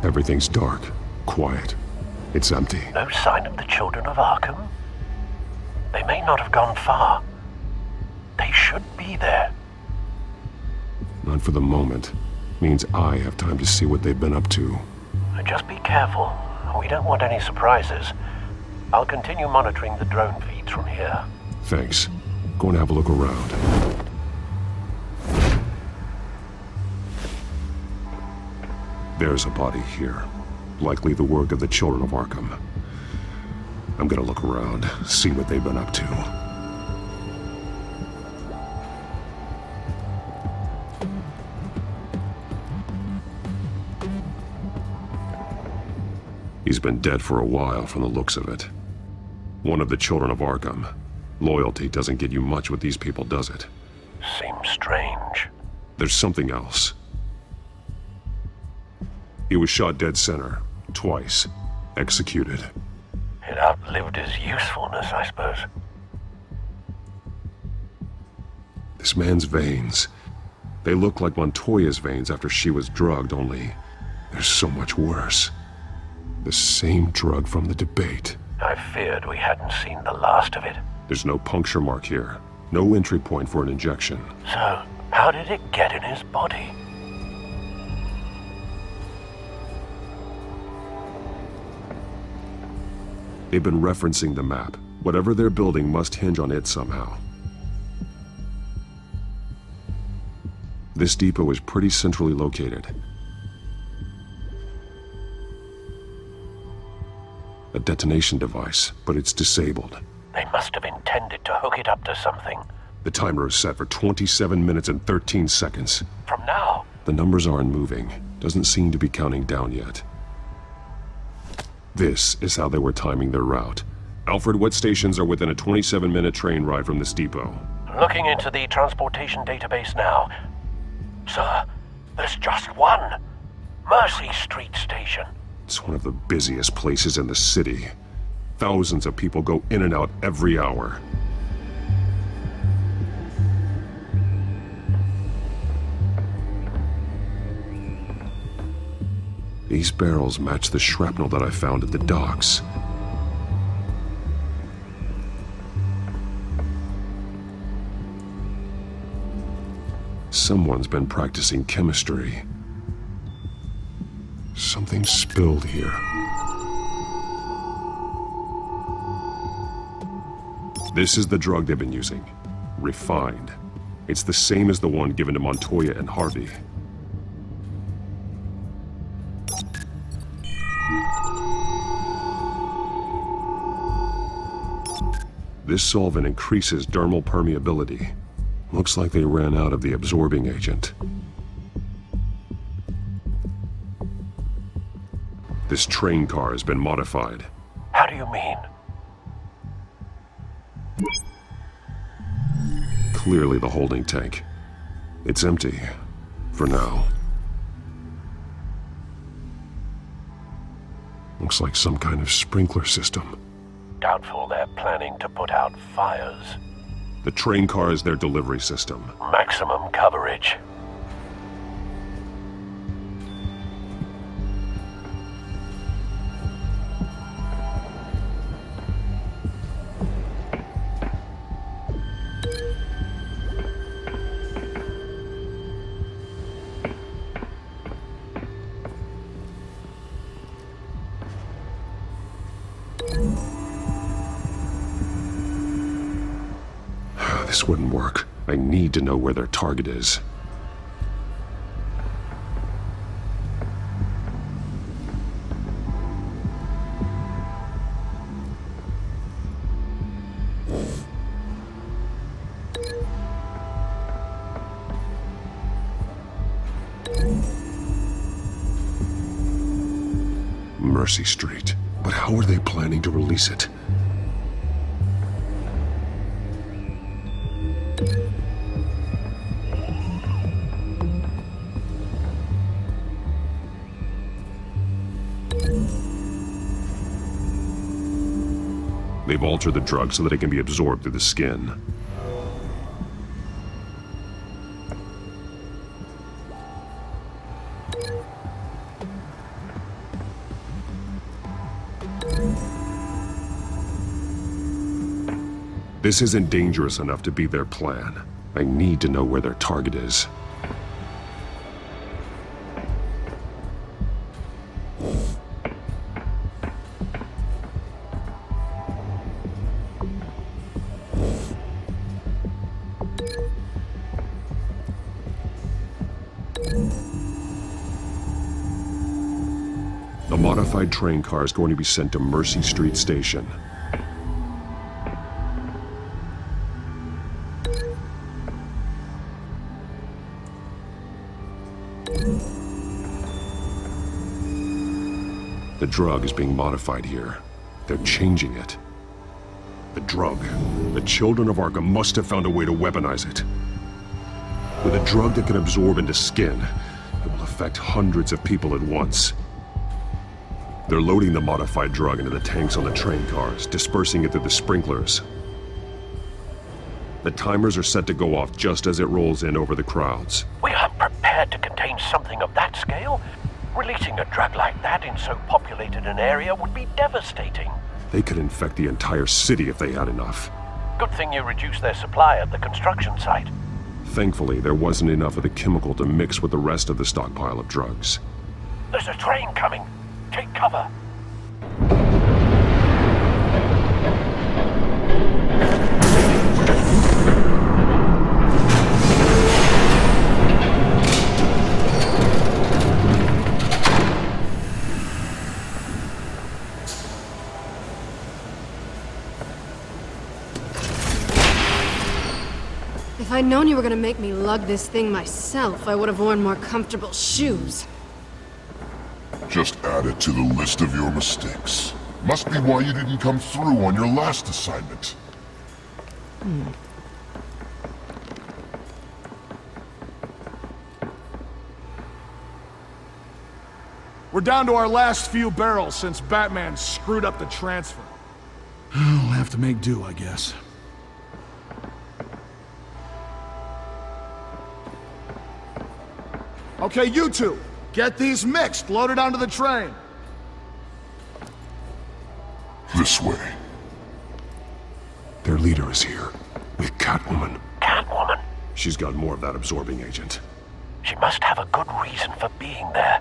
[SPEAKER 13] Everything's dark, quiet. It's empty.
[SPEAKER 19] No sign of the children of Arkham? They may not have gone far. They should be there.
[SPEAKER 13] Not for the moment. Means I have time to see what they've been up to.
[SPEAKER 19] Just be careful. We don't want any surprises. I'll continue monitoring the drone feeds from here.
[SPEAKER 13] Thanks. Going to have a look around. There's a body here. Likely the work of the children of Arkham. I'm gonna look around, see what they've been up to. He's been dead for a while from the looks of it. One of the children of Arkham. Loyalty doesn't get you much with these people, does it?
[SPEAKER 19] Seems strange.
[SPEAKER 13] There's something else. He was shot dead center, twice, executed.
[SPEAKER 19] It outlived his usefulness, I suppose.
[SPEAKER 13] This man's veins. They look like Montoya's veins after she was drugged, only they're so much worse. The same drug from the debate.
[SPEAKER 19] I feared we hadn't seen the last of it.
[SPEAKER 13] There's no puncture mark here. No entry point for an injection.
[SPEAKER 19] So, how did it get in his body?
[SPEAKER 13] They've been referencing the map. Whatever they're building must hinge on it somehow. This depot is pretty centrally located. A detonation device, but it's disabled.
[SPEAKER 19] They must have intended to hook it up to something.
[SPEAKER 13] The timer is set for 27 minutes and 13 seconds.
[SPEAKER 19] From now?
[SPEAKER 13] The numbers aren't moving. Doesn't seem to be counting down yet. This is how they were timing their route. Alfred, what stations are within a 27-minute train ride from this depot?
[SPEAKER 19] Looking into the transportation database now. Sir, there's just one. Mercy Street Station.
[SPEAKER 13] It's one of the busiest places in the city. Thousands of people go in and out every hour. These barrels match the shrapnel that I found at the docks. Someone's been practicing chemistry. Something spilled here. This is the drug they've been using. Refined. It's the same as the one given to Montoya and Harvey. This solvent increases dermal permeability. Looks like they ran out of the absorbing agent. This train car has been modified.
[SPEAKER 19] How do you mean?
[SPEAKER 13] Clearly the holding tank. It's empty. For now. Looks like some kind of sprinkler system.
[SPEAKER 19] Doubtful they're planning to put out fires.
[SPEAKER 13] The train car is their delivery system.
[SPEAKER 19] Maximum coverage.
[SPEAKER 13] This wouldn't work. I need to know where their target is. Mercy Street. But how are they planning to release it? They've altered the drug so that it can be absorbed through the skin. This isn't dangerous enough to be their plan. I need to know where their target is. The modified train car is going to be sent to Mercy Street Station. The drug is being modified here. They're changing it. The drug. The children of Arkham must have found a way to weaponize it. With a drug that can absorb into skin, it will affect hundreds of people at once. They're loading the modified drug into the tanks on the train cars, dispersing it through the sprinklers. The timers are set to go off just as it rolls in over the crowds.
[SPEAKER 19] We aren't prepared to contain something of that scale. Releasing a drug like that in so populated an area would be devastating.
[SPEAKER 13] They could infect the entire city if they had enough.
[SPEAKER 19] Good thing you reduced their supply at the construction site.
[SPEAKER 13] Thankfully, there wasn't enough of the chemical to mix with the rest of the stockpile of drugs.
[SPEAKER 19] There's a train coming. Take cover.
[SPEAKER 6] If I'd known you were gonna make me lug this thing myself, I would have worn more comfortable shoes.
[SPEAKER 9] Just add it to the list of your mistakes. Must be why you didn't come through on your last assignment.
[SPEAKER 20] We're down to our last few barrels since Batman screwed up the transfer. We'll have to make do, I guess. Okay, you two, get these mixed, loaded onto the train.
[SPEAKER 9] This way.
[SPEAKER 13] Their leader is here, with Catwoman.
[SPEAKER 19] Catwoman?
[SPEAKER 13] She's got more of that absorbing agent.
[SPEAKER 19] She must have a good reason for being there.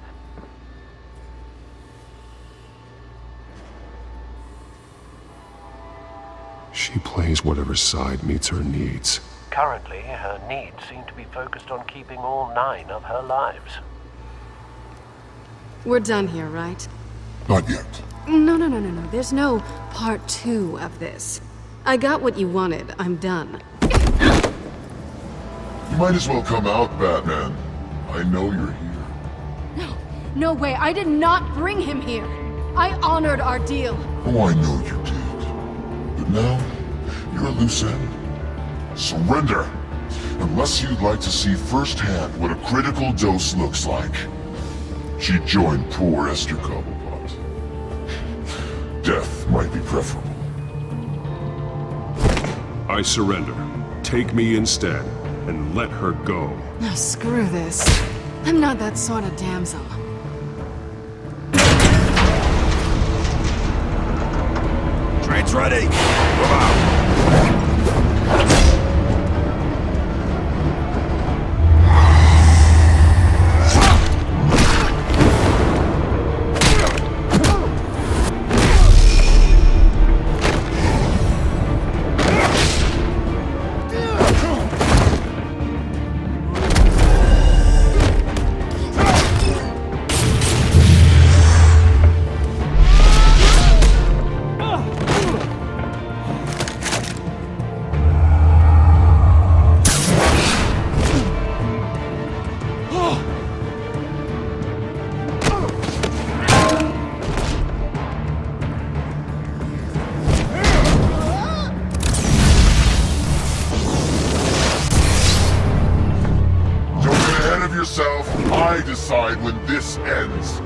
[SPEAKER 13] She plays whatever side meets her needs.
[SPEAKER 19] Currently, her needs seem to be focused on keeping all 9 of her lives.
[SPEAKER 6] We're done here, right?
[SPEAKER 9] Not yet.
[SPEAKER 6] No. There's no part 2 of this. I got what you wanted. I'm done.
[SPEAKER 9] You might as well come out, Batman. I know you're here.
[SPEAKER 6] No way. I did not bring him here. I honored our deal.
[SPEAKER 9] Oh, I know you did. But now, you're a loose end. Surrender! Unless you'd like to see firsthand what a critical dose looks like. She joined poor Esther Cobblepot. Death might be preferable.
[SPEAKER 13] I surrender. Take me instead, and let her go.
[SPEAKER 6] Oh, screw this. I'm not that sort of damsel.
[SPEAKER 16] Train's ready! Move out!
[SPEAKER 9] I decide when this ends.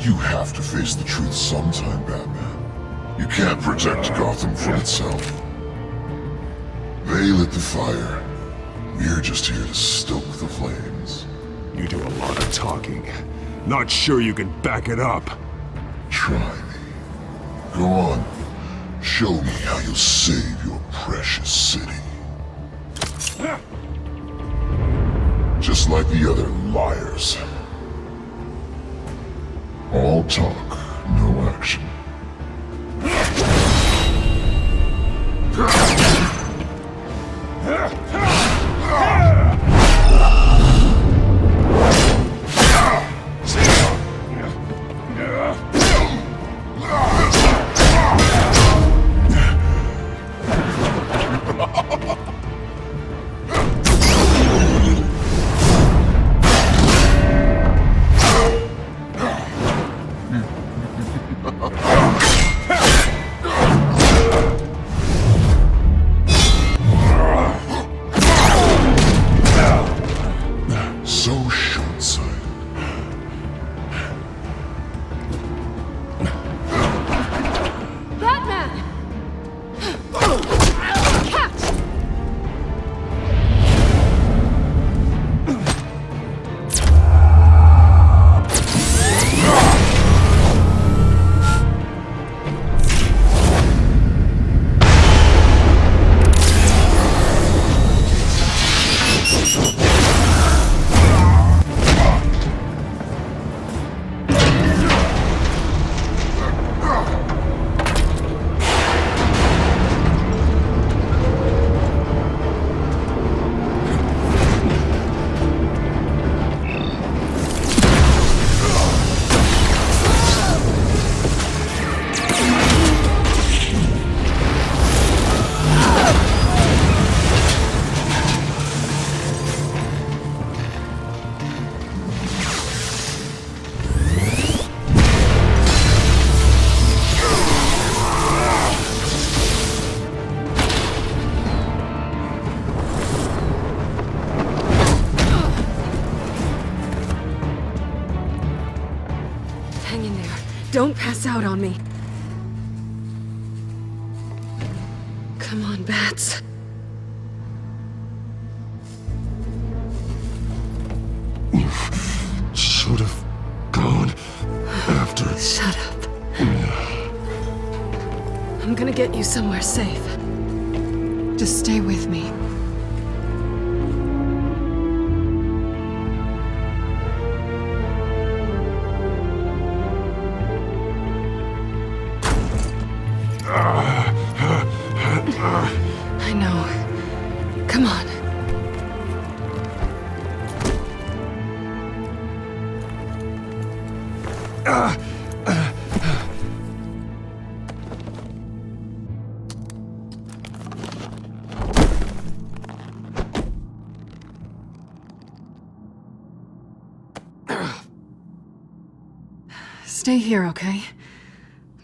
[SPEAKER 9] You have to face the truth sometime, Batman. You can't protect Gotham from itself. They lit the fire. We're just here to stoke the flames.
[SPEAKER 13] You do a lot of talking. Not sure you can back it up.
[SPEAKER 9] Try me. Go on. Show me how you'll save your precious city. Just like the other liars. All talk, no action. So short-sighted.
[SPEAKER 14] Batman! Catch! Hang in there. Don't pass out on me. Come on, Bats.
[SPEAKER 9] Should have gone after.
[SPEAKER 14] Shut up. I'm gonna get you somewhere safe. Just stay with me. I know. Come on. Stay here, okay?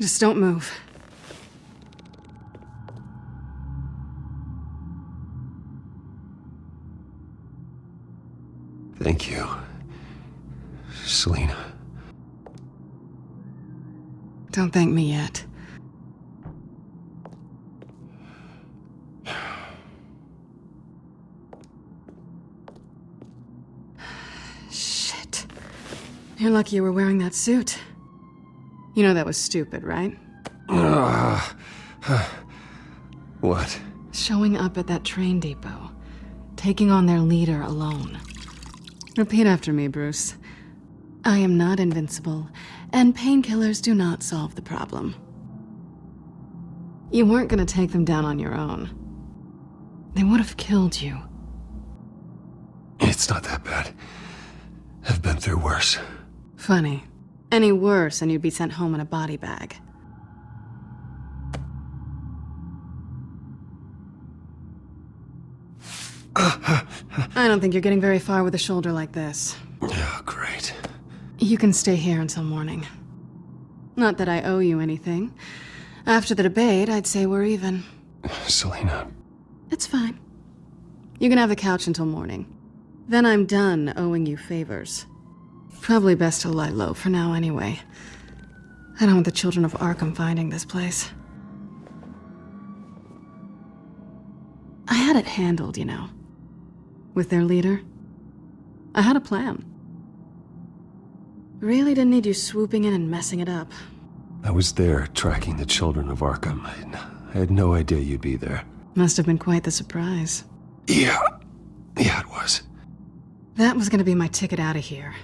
[SPEAKER 14] Just don't move.
[SPEAKER 13] Thank you, Selina.
[SPEAKER 6] Don't thank me yet.
[SPEAKER 14] Shit. You're lucky you were wearing that suit.
[SPEAKER 6] You know that was stupid, right?
[SPEAKER 13] What?
[SPEAKER 6] Showing up at that train depot. Taking on their leader alone. Repeat after me, Bruce. I am not invincible, and painkillers do not solve the problem. You weren't gonna take them down on your own. They would have killed you.
[SPEAKER 13] It's not that bad. I've been through worse.
[SPEAKER 6] Funny. Any worse and you'd be sent home in a body bag. I don't think you're getting very far with a shoulder like this.
[SPEAKER 13] Oh, great.
[SPEAKER 6] You can stay here until morning. Not that I owe you anything. After the debate, I'd say we're even.
[SPEAKER 13] Selina.
[SPEAKER 6] It's fine. You can have the couch until morning. Then I'm done owing you favors. Probably best to lie low for now anyway. I don't want the children of Arkham finding this place. I had it handled, you know. With their leader. I had a plan. Really didn't need you swooping in and messing it up.
[SPEAKER 13] I was there tracking the children of Arkham. I had no idea you'd be there.
[SPEAKER 6] Must have been quite the surprise.
[SPEAKER 13] Yeah, it was.
[SPEAKER 6] That was gonna be my ticket out of here.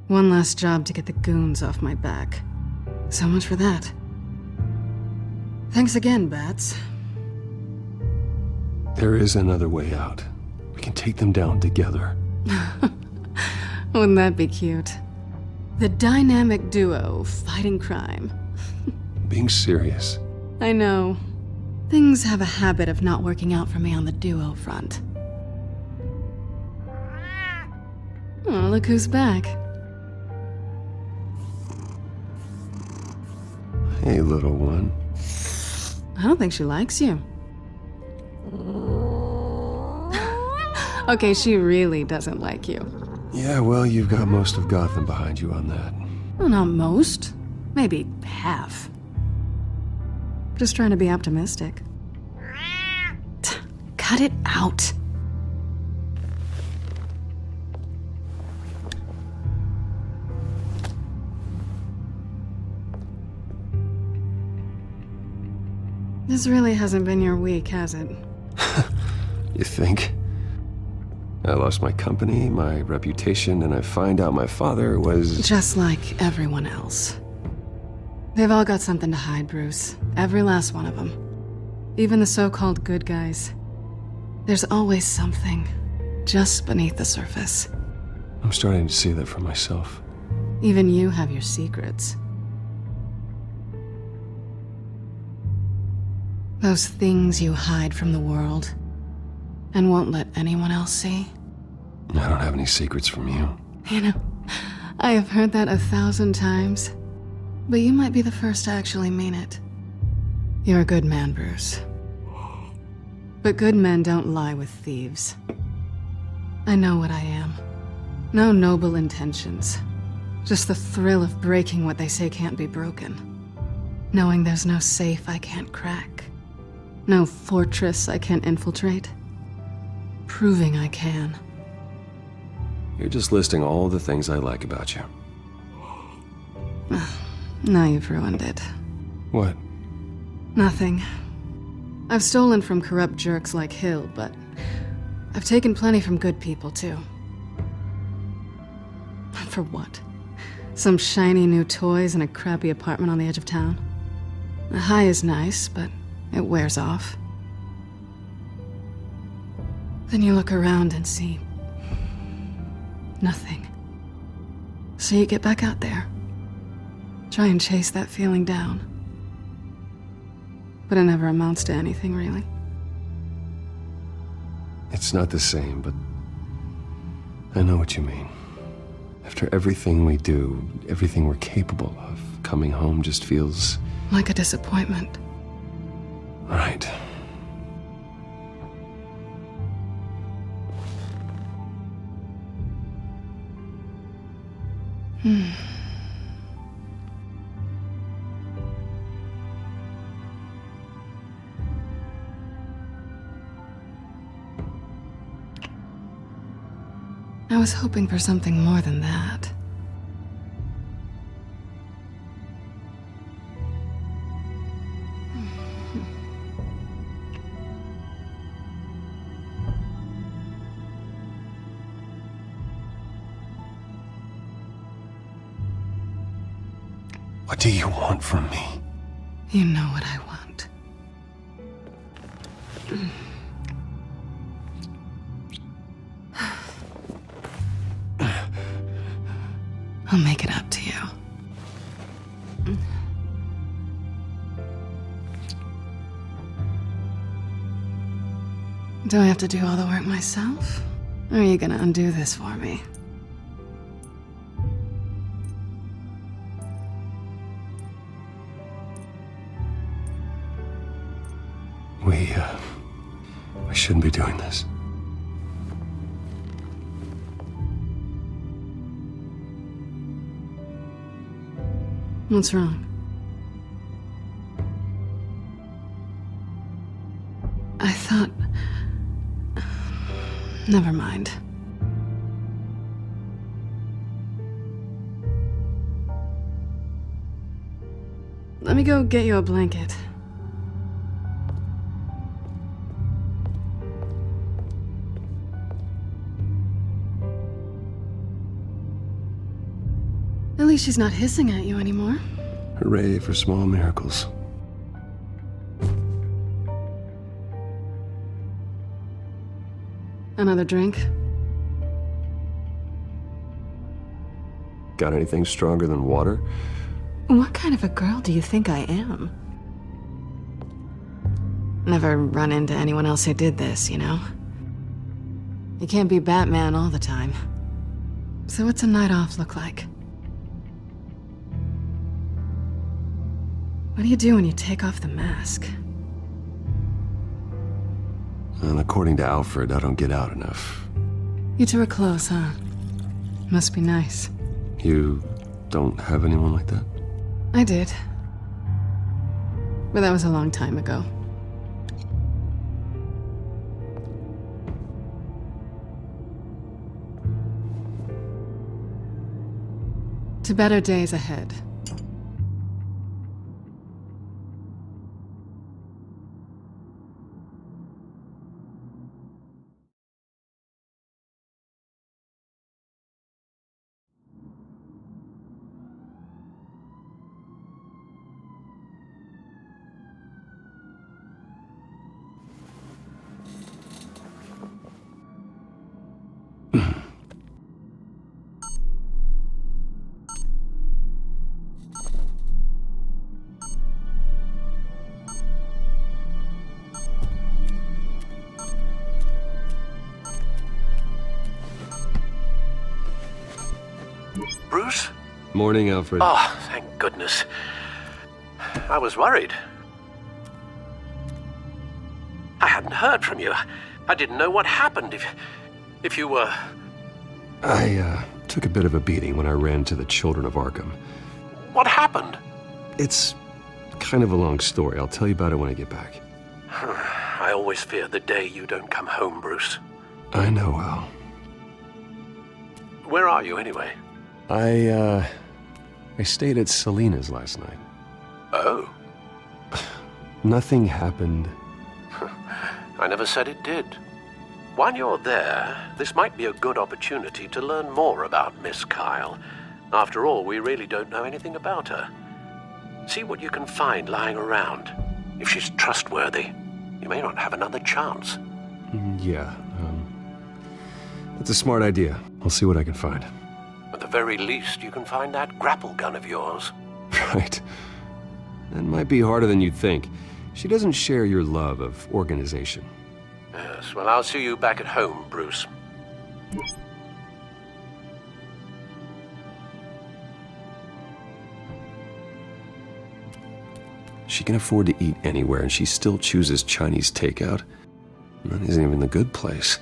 [SPEAKER 6] One last job to get the goons off my back. So much for that. Thanks again, Bats.
[SPEAKER 13] There is another way out. We can take them down together.
[SPEAKER 6] Wouldn't that be cute? The dynamic duo fighting crime.
[SPEAKER 13] Being serious.
[SPEAKER 6] I know. Things have a habit of not working out for me on the duo front. Oh, look who's back.
[SPEAKER 13] Hey, little one.
[SPEAKER 6] I don't think she likes you. Okay, she really doesn't like you.
[SPEAKER 13] Yeah, well, you've got most of Gotham behind you on that.
[SPEAKER 6] Well, not most. Maybe half. Just trying to be optimistic. Cut it out. This really hasn't been your week, has it?
[SPEAKER 13] You think? I lost my company, my reputation, and I find out my father was...
[SPEAKER 6] Just like everyone else. They've all got something to hide, Bruce. Every last one of them. Even the so-called good guys. There's always something just beneath the surface.
[SPEAKER 13] I'm starting to see that for myself.
[SPEAKER 6] Even you have your secrets. Those things you hide from the world and won't let anyone else see.
[SPEAKER 13] I don't have any secrets from you.
[SPEAKER 6] You know, I have heard that 1,000 times, but you might be the first to actually mean it. You're a good man, Bruce. But good men don't lie with thieves. I know what I am. No noble intentions. Just the thrill of breaking what they say can't be broken. Knowing there's no safe I can't crack. No fortress I can't infiltrate. Proving I can.
[SPEAKER 13] You're just listing all the things I like about you.
[SPEAKER 6] Now you've ruined it.
[SPEAKER 13] What?
[SPEAKER 6] Nothing. I've stolen from corrupt jerks like Hill, but I've taken plenty from good people, too. For what? Some shiny new toys and a crappy apartment on the edge of town? The high is nice, but it wears off. Then you look around and see nothing. So you get back out there. Try and chase that feeling down. But it never amounts to anything, really.
[SPEAKER 13] It's not the same, but I know what you mean. After everything we do, everything we're capable of, coming home just feels...
[SPEAKER 6] like a disappointment.
[SPEAKER 13] Right.
[SPEAKER 6] I was hoping for something more than that.
[SPEAKER 13] What do you want from me?
[SPEAKER 6] You know what I want. I'll make it up to you. Do I have to do all the work myself? Or are you gonna undo this for me?
[SPEAKER 13] We shouldn't be doing this.
[SPEAKER 6] What's wrong? I thought... Never mind. Let me go get you a blanket. At least she's not hissing at you anymore.
[SPEAKER 13] Hooray for small miracles.
[SPEAKER 6] Another drink?
[SPEAKER 13] Got anything stronger than water?
[SPEAKER 6] What kind of a girl do you think I am? Never run into anyone else who did this, you know? You can't be Batman all the time. So what's a night off look like? What do you do when you take off the mask?
[SPEAKER 13] And according to Alfred, I don't get out enough.
[SPEAKER 6] You two are close, huh? Must be nice.
[SPEAKER 13] You don't have anyone like that?
[SPEAKER 6] I did. But that was a long time ago. To better days ahead.
[SPEAKER 19] Bruce?
[SPEAKER 13] Morning, Alfred.
[SPEAKER 19] Oh, thank goodness. I was worried. I hadn't heard from you. I didn't know what happened if you were...
[SPEAKER 13] I took a bit of a beating when I ran to the children of Arkham.
[SPEAKER 19] What happened?
[SPEAKER 13] It's kind of a long story. I'll tell you about it when I get back.
[SPEAKER 19] I always fear the day you don't come home, Bruce.
[SPEAKER 13] I know, Al.
[SPEAKER 19] Where are you, anyway?
[SPEAKER 13] I stayed at Selina's last night.
[SPEAKER 19] Oh?
[SPEAKER 13] Nothing happened.
[SPEAKER 19] I never said it did. While you're there, this might be a good opportunity to learn more about Miss Kyle. After all, we really don't know anything about her. See what you can find lying around. If she's trustworthy, you may not have another chance.
[SPEAKER 13] Yeah, that's a smart idea. I'll see what I can find.
[SPEAKER 19] At the very least, you can find that grapple gun of yours.
[SPEAKER 13] Right. That might be harder than you'd think. She doesn't share your love of organization.
[SPEAKER 19] Yes, well, I'll see you back at home, Bruce.
[SPEAKER 13] She can afford to eat anywhere, and she still chooses Chinese takeout. That isn't even the good place.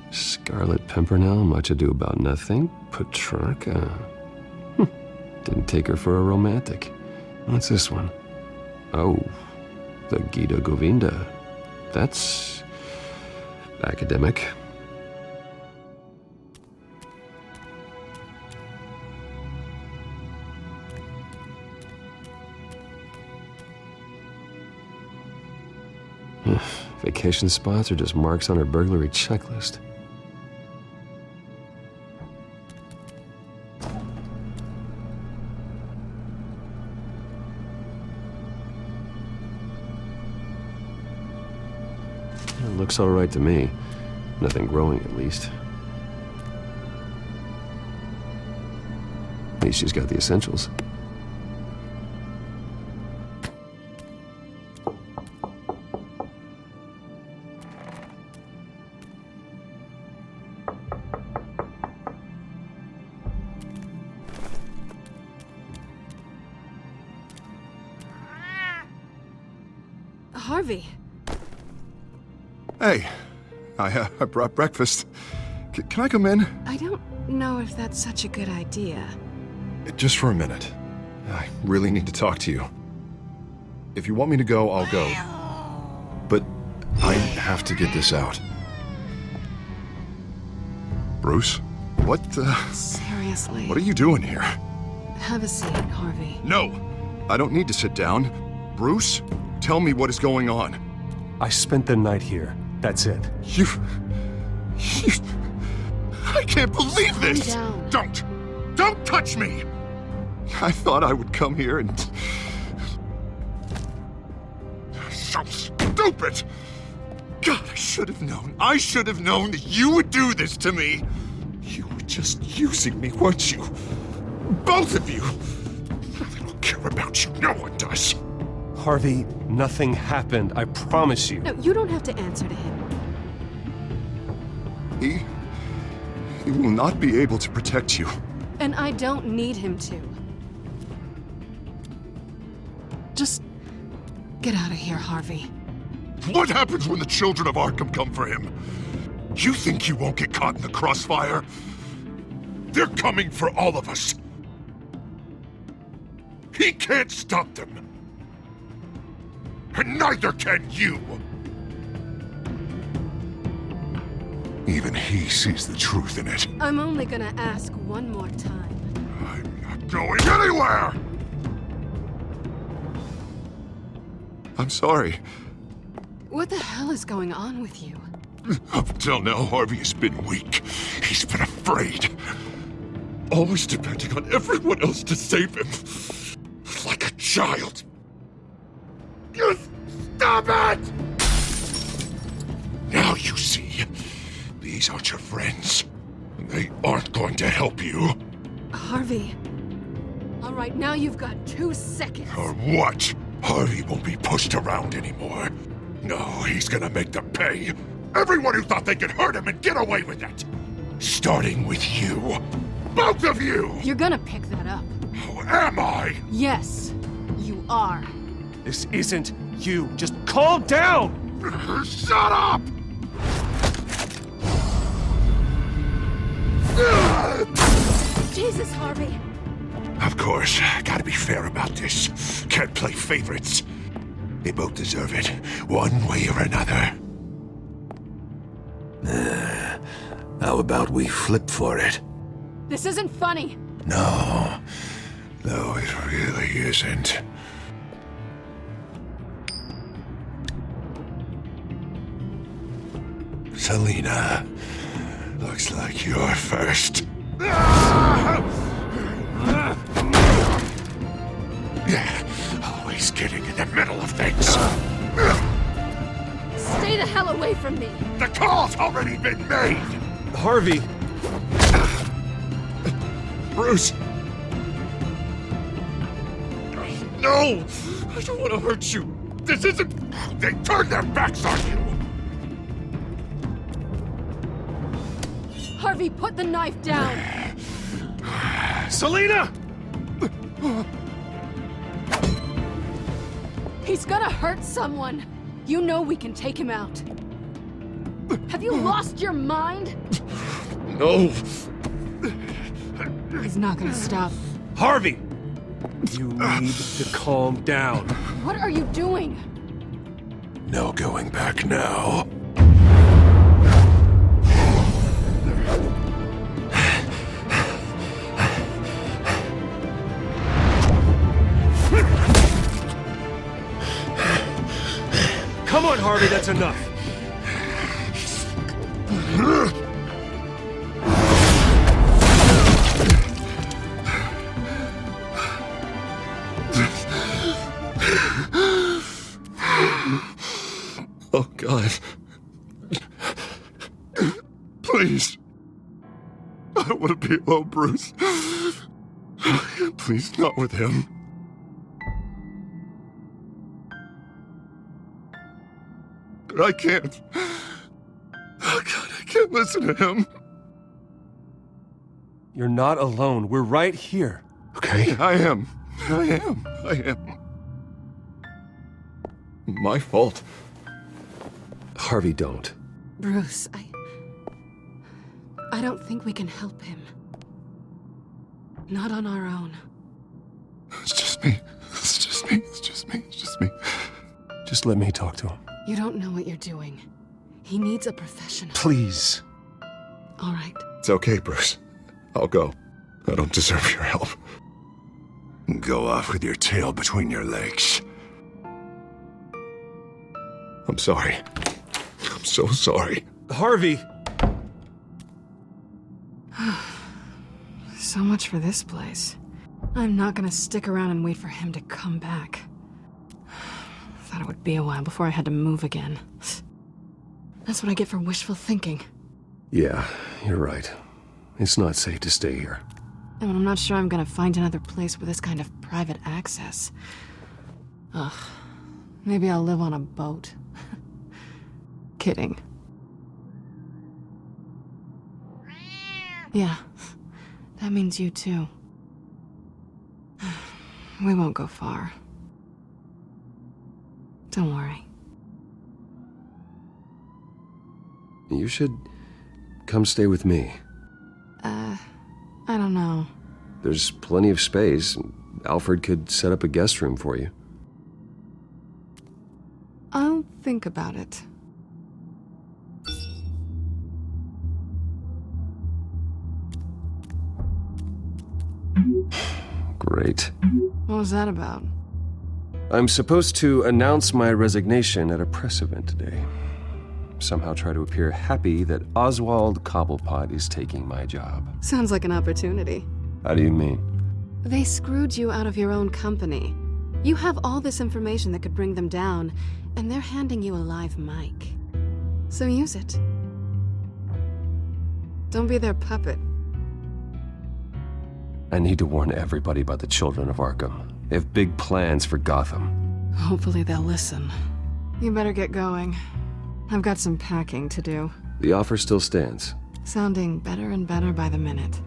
[SPEAKER 13] Scarlet Pimpernel, much ado about nothing. Petrarca. Didn't take her for a romantic. What's this one? Oh, the Gita Govinda. That's academic. Vacation spots are just marks on her burglary checklist. Looks all right to me. Nothing growing, at least. At least she's got the essentials.
[SPEAKER 6] Harvey.
[SPEAKER 2] Hey, I brought breakfast. Can I come in?
[SPEAKER 6] I don't know if that's such a good idea.
[SPEAKER 2] Just for a minute. I really need to talk to you. If you want me to go, I'll go. But I have to get this out. Bruce? What
[SPEAKER 6] Seriously.
[SPEAKER 2] What are you doing here?
[SPEAKER 6] Have a seat, Harvey.
[SPEAKER 2] No! I don't need to sit down. Bruce, tell me what is going on.
[SPEAKER 13] I spent the night here. That's it.
[SPEAKER 2] You... I can't believe this!
[SPEAKER 6] Calm
[SPEAKER 2] down. Don't touch me! I thought I would come here and... So stupid! God, I should have known. I should have known that you would do this to me. You were just using me, weren't you? Both of you! That little care about you. No one does.
[SPEAKER 13] Harvey, nothing happened. I promise you.
[SPEAKER 6] No, you don't have to answer to him.
[SPEAKER 2] He will not be able to protect you.
[SPEAKER 6] And I don't need him to. Just get out of here, Harvey.
[SPEAKER 2] What happens when the children of Arkham come for him? You think you won't get caught in the crossfire? They're coming for all of us. He can't stop them. And neither can you. Even he sees the truth in it.
[SPEAKER 6] I'm only gonna ask one more time.
[SPEAKER 2] I'm not going anywhere! I'm sorry.
[SPEAKER 6] What the hell is going on with you?
[SPEAKER 2] Up until now, Harvey has been weak. He's been afraid. Always depending on everyone else to save him. Like a child. You stop it! Now you see. These aren't your friends. They aren't going to help you.
[SPEAKER 6] Harvey. All right, now you've got 2 seconds.
[SPEAKER 2] Or what? Harvey won't be pushed around anymore. No, he's gonna make them pay. Everyone who thought they could hurt him and get away with it. Starting with you. Both of you!
[SPEAKER 6] You're gonna pick that up.
[SPEAKER 2] Oh, am I?
[SPEAKER 6] Yes, you are.
[SPEAKER 13] This isn't you. Just calm down!
[SPEAKER 2] Shut up!
[SPEAKER 6] Jesus, Harvey.
[SPEAKER 2] Of course, gotta be fair about this. Can't play favorites. They both deserve it, one way or another. How about we flip for it?
[SPEAKER 6] This isn't funny.
[SPEAKER 2] No, it really isn't. Seliina, looks like you're first. Always getting in the middle of things.
[SPEAKER 6] Stay the hell away from me.
[SPEAKER 2] The call's already been made.
[SPEAKER 13] Harvey.
[SPEAKER 2] Bruce. No! I don't want to hurt you. This isn't... They turned their backs on you.
[SPEAKER 6] Harvey, put the knife down.
[SPEAKER 13] Seliina!
[SPEAKER 6] He's gonna hurt someone. You know we can take him out. Have you lost your mind?
[SPEAKER 2] No.
[SPEAKER 6] He's not gonna stop.
[SPEAKER 13] Harvey! You need to calm down.
[SPEAKER 6] What are you doing?
[SPEAKER 2] No going back now.
[SPEAKER 13] Come on, Harvey, that's enough.
[SPEAKER 2] Oh, God. Please. I don't want to be alone, Bruce. Please, not with him. But I can't. Oh, God, I can't listen to him.
[SPEAKER 13] You're not alone. We're right here.
[SPEAKER 2] Okay? I am. My fault.
[SPEAKER 13] Harvey, don't.
[SPEAKER 6] Bruce, I don't think we can help him. Not on our own.
[SPEAKER 2] It's just me.
[SPEAKER 13] Just let me talk to him.
[SPEAKER 6] You don't know what you're doing. He needs a professional.
[SPEAKER 13] Please.
[SPEAKER 6] All right.
[SPEAKER 2] It's okay, Bruce. I'll go. I don't deserve your help. Go off with your tail between your legs. I'm sorry. I'm so sorry.
[SPEAKER 13] Harvey!
[SPEAKER 6] So much for this place. I'm not gonna stick around and wait for him to come back. Thought it would be a while before I had to move again. That's what I get for wishful thinking.
[SPEAKER 13] Yeah, you're right. It's not safe to stay here.
[SPEAKER 6] And I'm not sure I'm gonna find another place with this kind of private access. Ugh. Maybe I'll live on a boat. Kidding. Yeah. That means you too. We won't go far. Don't worry.
[SPEAKER 13] You should come stay with me.
[SPEAKER 6] I don't know.
[SPEAKER 13] There's plenty of space. Alfred could set up a guest room for you.
[SPEAKER 6] I'll think about it.
[SPEAKER 13] Great.
[SPEAKER 6] What was that about?
[SPEAKER 13] I'm supposed to announce my resignation at a press event today. Somehow try to appear happy that Oswald Cobblepot is taking my job.
[SPEAKER 6] Sounds like an opportunity.
[SPEAKER 13] How do you mean?
[SPEAKER 6] They screwed you out of your own company. You have all this information that could bring them down, and they're handing you a live mic. So use it. Don't be their puppet.
[SPEAKER 13] I need to warn everybody about the children of Arkham. They have big plans for Gotham.
[SPEAKER 6] Hopefully they'll listen. You better get going. I've got some packing to do.
[SPEAKER 13] The offer still stands.
[SPEAKER 6] Sounding better and better by the minute.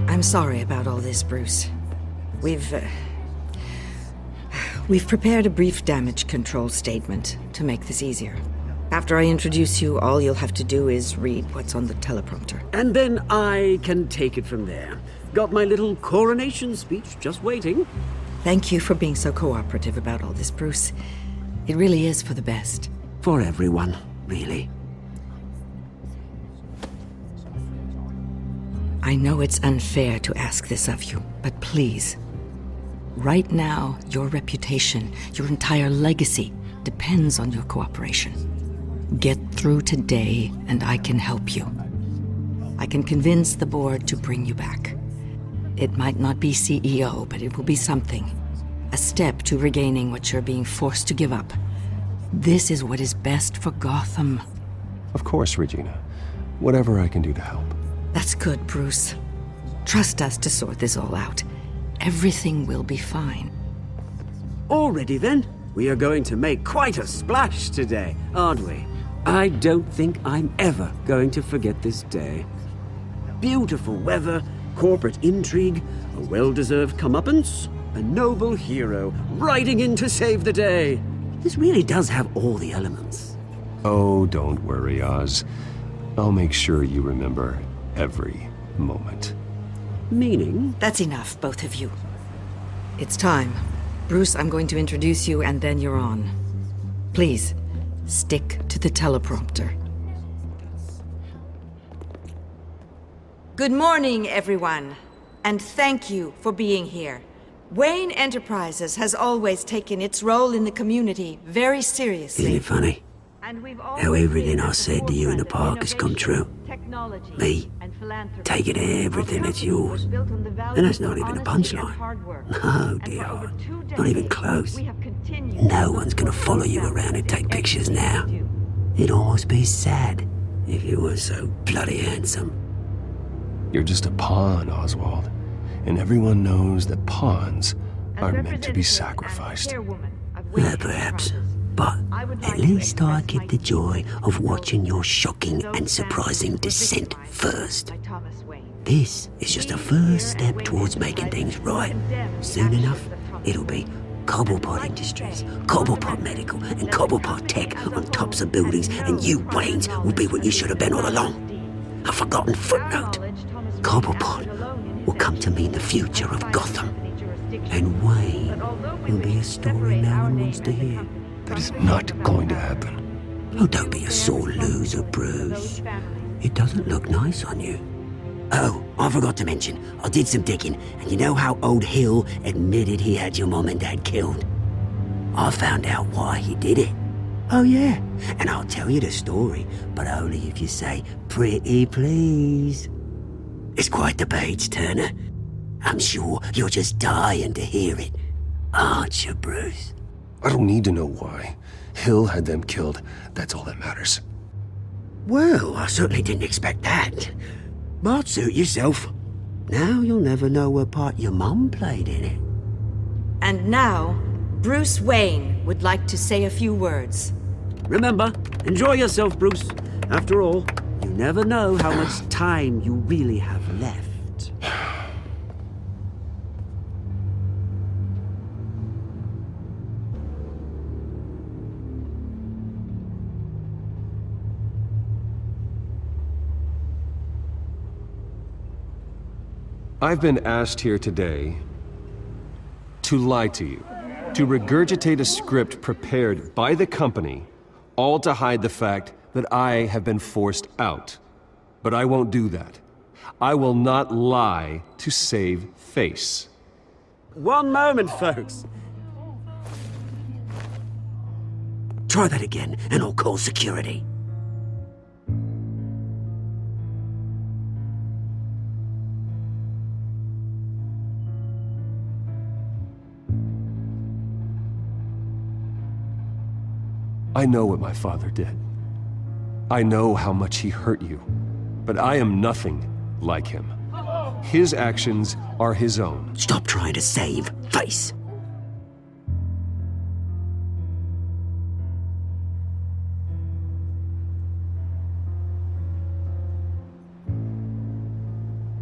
[SPEAKER 17] I'm sorry about all this, Bruce. We've prepared a brief damage control statement to make this easier. After I introduce you, all you'll have to do is read what's on the teleprompter.
[SPEAKER 15] And then I can take it from there. Got my little coronation speech just waiting.
[SPEAKER 17] Thank you for being so cooperative about all this, Bruce. It really is for the best.
[SPEAKER 15] For everyone, really.
[SPEAKER 17] I know it's unfair to ask this of you, but please. Right now, your reputation, your entire legacy, depends on your cooperation. Get through today, and I can help you. I can convince the board to bring you back. It might not be CEO, but it will be something. A step to regaining what you're being forced to give up. This is what is best for Gotham.
[SPEAKER 13] Of course, Regina. Whatever I can do to help.
[SPEAKER 17] That's good, Bruce. Trust us to sort this all out. Everything will be fine.
[SPEAKER 15] Already then, we are going to make quite a splash today, aren't we? I don't think I'm ever going to forget this day. Beautiful weather, corporate intrigue, a well-deserved comeuppance, a noble hero riding in to save the day. This really does have all the elements.
[SPEAKER 13] Oh, don't worry, Oz. I'll make sure you remember every moment.
[SPEAKER 15] Meaning?
[SPEAKER 17] That's enough, both of you. It's time. Bruce, I'm going to introduce you, and then you're on. Please, stick to the teleprompter. Good morning, everyone, and thank you for being here. Wayne Enterprises has always taken its role in the community very seriously.
[SPEAKER 15] Isn't it funny? How everything I said to you in the park has come true. Me, taking everything that's yours. And that's not even a punchline. No, dear. Not even close. No one's gonna follow you around and take pictures now. It'd almost be sad if you were so bloody handsome.
[SPEAKER 13] You're just a pawn, Oswald. And everyone knows that pawns are meant to be sacrificed.
[SPEAKER 15] Perhaps. But at least I get the joy of watching your shocking and surprising descent first. This is just a first step towards making things right. Soon enough, it'll be Cobblepot Industries, Cobblepot Medical, and Cobblepot Tech on tops of buildings, and you, Waynes, will be what you should have been all along. A forgotten footnote. Cobblepot will come to mean the future of Gotham. And Wayne will be a story no one wants to hear.
[SPEAKER 13] That is not going to happen.
[SPEAKER 15] Oh, don't be a sore loser, Bruce. It doesn't look nice on you. Oh, I forgot to mention, I did some digging, and you know how old Hill admitted he had your mom and dad killed? I found out why he did it. Oh yeah, and I'll tell you the story, but only if you say, pretty please. It's quite the page turner. I'm sure you're just dying to hear it, aren't you, Bruce?
[SPEAKER 13] I don't need to know why. Hill had them killed. That's all that matters.
[SPEAKER 15] Well, I certainly didn't expect that. But suit yourself. Now you'll never know what part your mum played in it.
[SPEAKER 17] And now, Bruce Wayne would like to say a few words.
[SPEAKER 15] Remember, enjoy yourself, Bruce. After all, you never know how much time you really have left.
[SPEAKER 13] I've been asked here today to lie to you, to regurgitate a script prepared by the company, all to hide the fact that I have been forced out. But I won't do that. I will not lie to save face.
[SPEAKER 15] One moment, folks. Try that again, and I'll call security.
[SPEAKER 13] I know what my father did. I know how much he hurt you. But I am nothing like him. His actions are his own.
[SPEAKER 15] Stop trying to save face.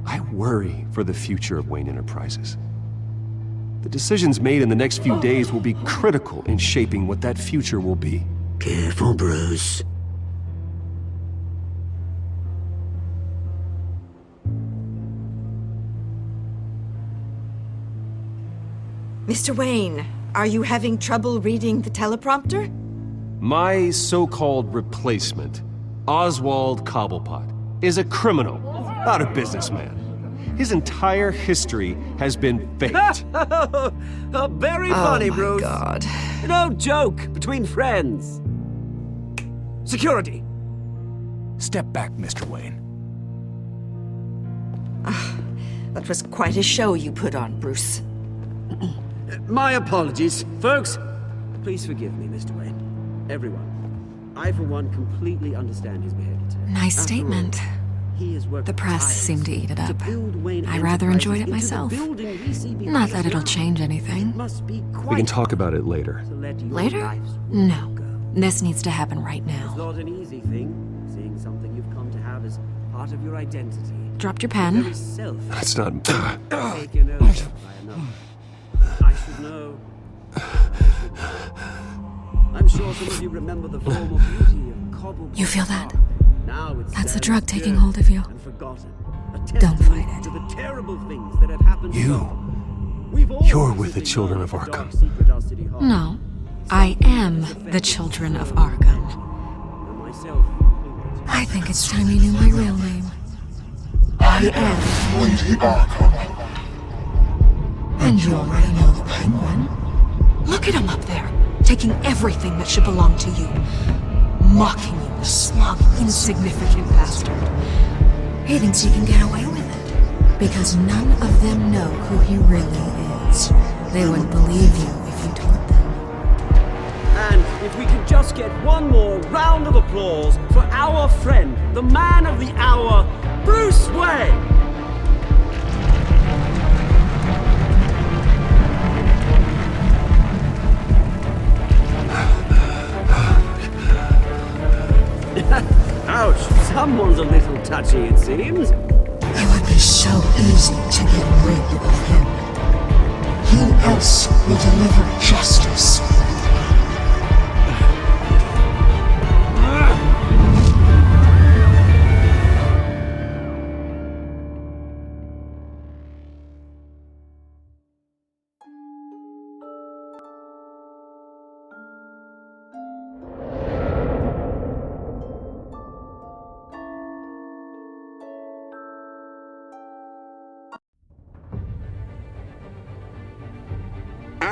[SPEAKER 13] I worry for the future of Wayne Enterprises. The decisions made in the next few days will be critical in shaping what that future will be.
[SPEAKER 15] Careful, Bruce.
[SPEAKER 17] Mr. Wayne, are you having trouble reading the teleprompter?
[SPEAKER 13] My so-called replacement, Oswald Cobblepot, is a criminal, not a businessman. His entire history has been faked.
[SPEAKER 15] Very funny, Bruce.
[SPEAKER 17] Oh, my God.
[SPEAKER 15] No joke between friends. Security.
[SPEAKER 16] Step back, Mr. Wayne.
[SPEAKER 17] That was quite a show you put on, Bruce.
[SPEAKER 15] My apologies. Folks, please forgive me, Mr. Wayne. Everyone. I, for one, completely understand his behavior today.
[SPEAKER 21] Nice statement. The press seemed to eat it up. I rather enjoyed it myself. Not that it'll change anything.
[SPEAKER 13] We can talk about it later.
[SPEAKER 21] Later? No. This needs to happen right now.
[SPEAKER 15] It's not an easy thing, seeing something you've come to have as part of your identity.
[SPEAKER 21] Dropped your pen.
[SPEAKER 13] That's not...
[SPEAKER 15] Taken over by another. I should know. I'm sure some of you remember the form of beauty of cobble.
[SPEAKER 21] You feel that?
[SPEAKER 15] Now it's
[SPEAKER 21] That's the drug taking hold of you. Don't fight it.
[SPEAKER 15] To the terrible things that have happened.
[SPEAKER 13] You're with the children of Arkham.
[SPEAKER 21] No. I am the children of Arkham. I think it's time you knew my real name. I am
[SPEAKER 9] Lady Arkham.
[SPEAKER 21] And you already know the Penguin. Look at him up there, taking everything that should belong to you. Mocking you, the smug, insignificant bastard. He thinks he can get away with it. Because none of them know who he really is. They wouldn't believe you if you told them.
[SPEAKER 15] And if we could just get one more round of applause for our friend, the man of the hour, Bruce Wayne! Ouch, someone's a little touchy, it seems.
[SPEAKER 21] It would be so easy to get rid of him.
[SPEAKER 9] Who else will deliver justice?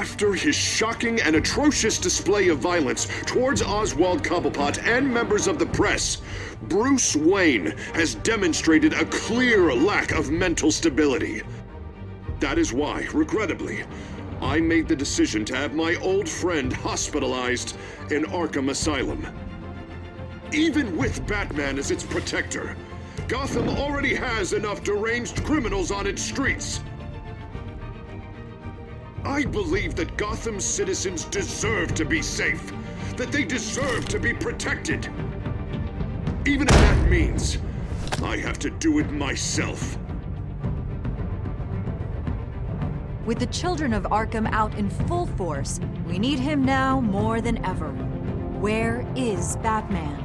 [SPEAKER 5] After his shocking and atrocious display of violence towards Oswald Cobblepot and members of the press, Bruce Wayne has demonstrated a clear lack of mental stability. That is why, regrettably, I made the decision to have my old friend hospitalized in Arkham Asylum. Even with Batman as its protector, Gotham already has enough deranged criminals on its streets. I believe that Gotham's citizens deserve to be safe, that they deserve to be protected. Even if that means I have to do it myself.
[SPEAKER 4] With the children of Arkham out in full force, we need him now more than ever. Where is Batman?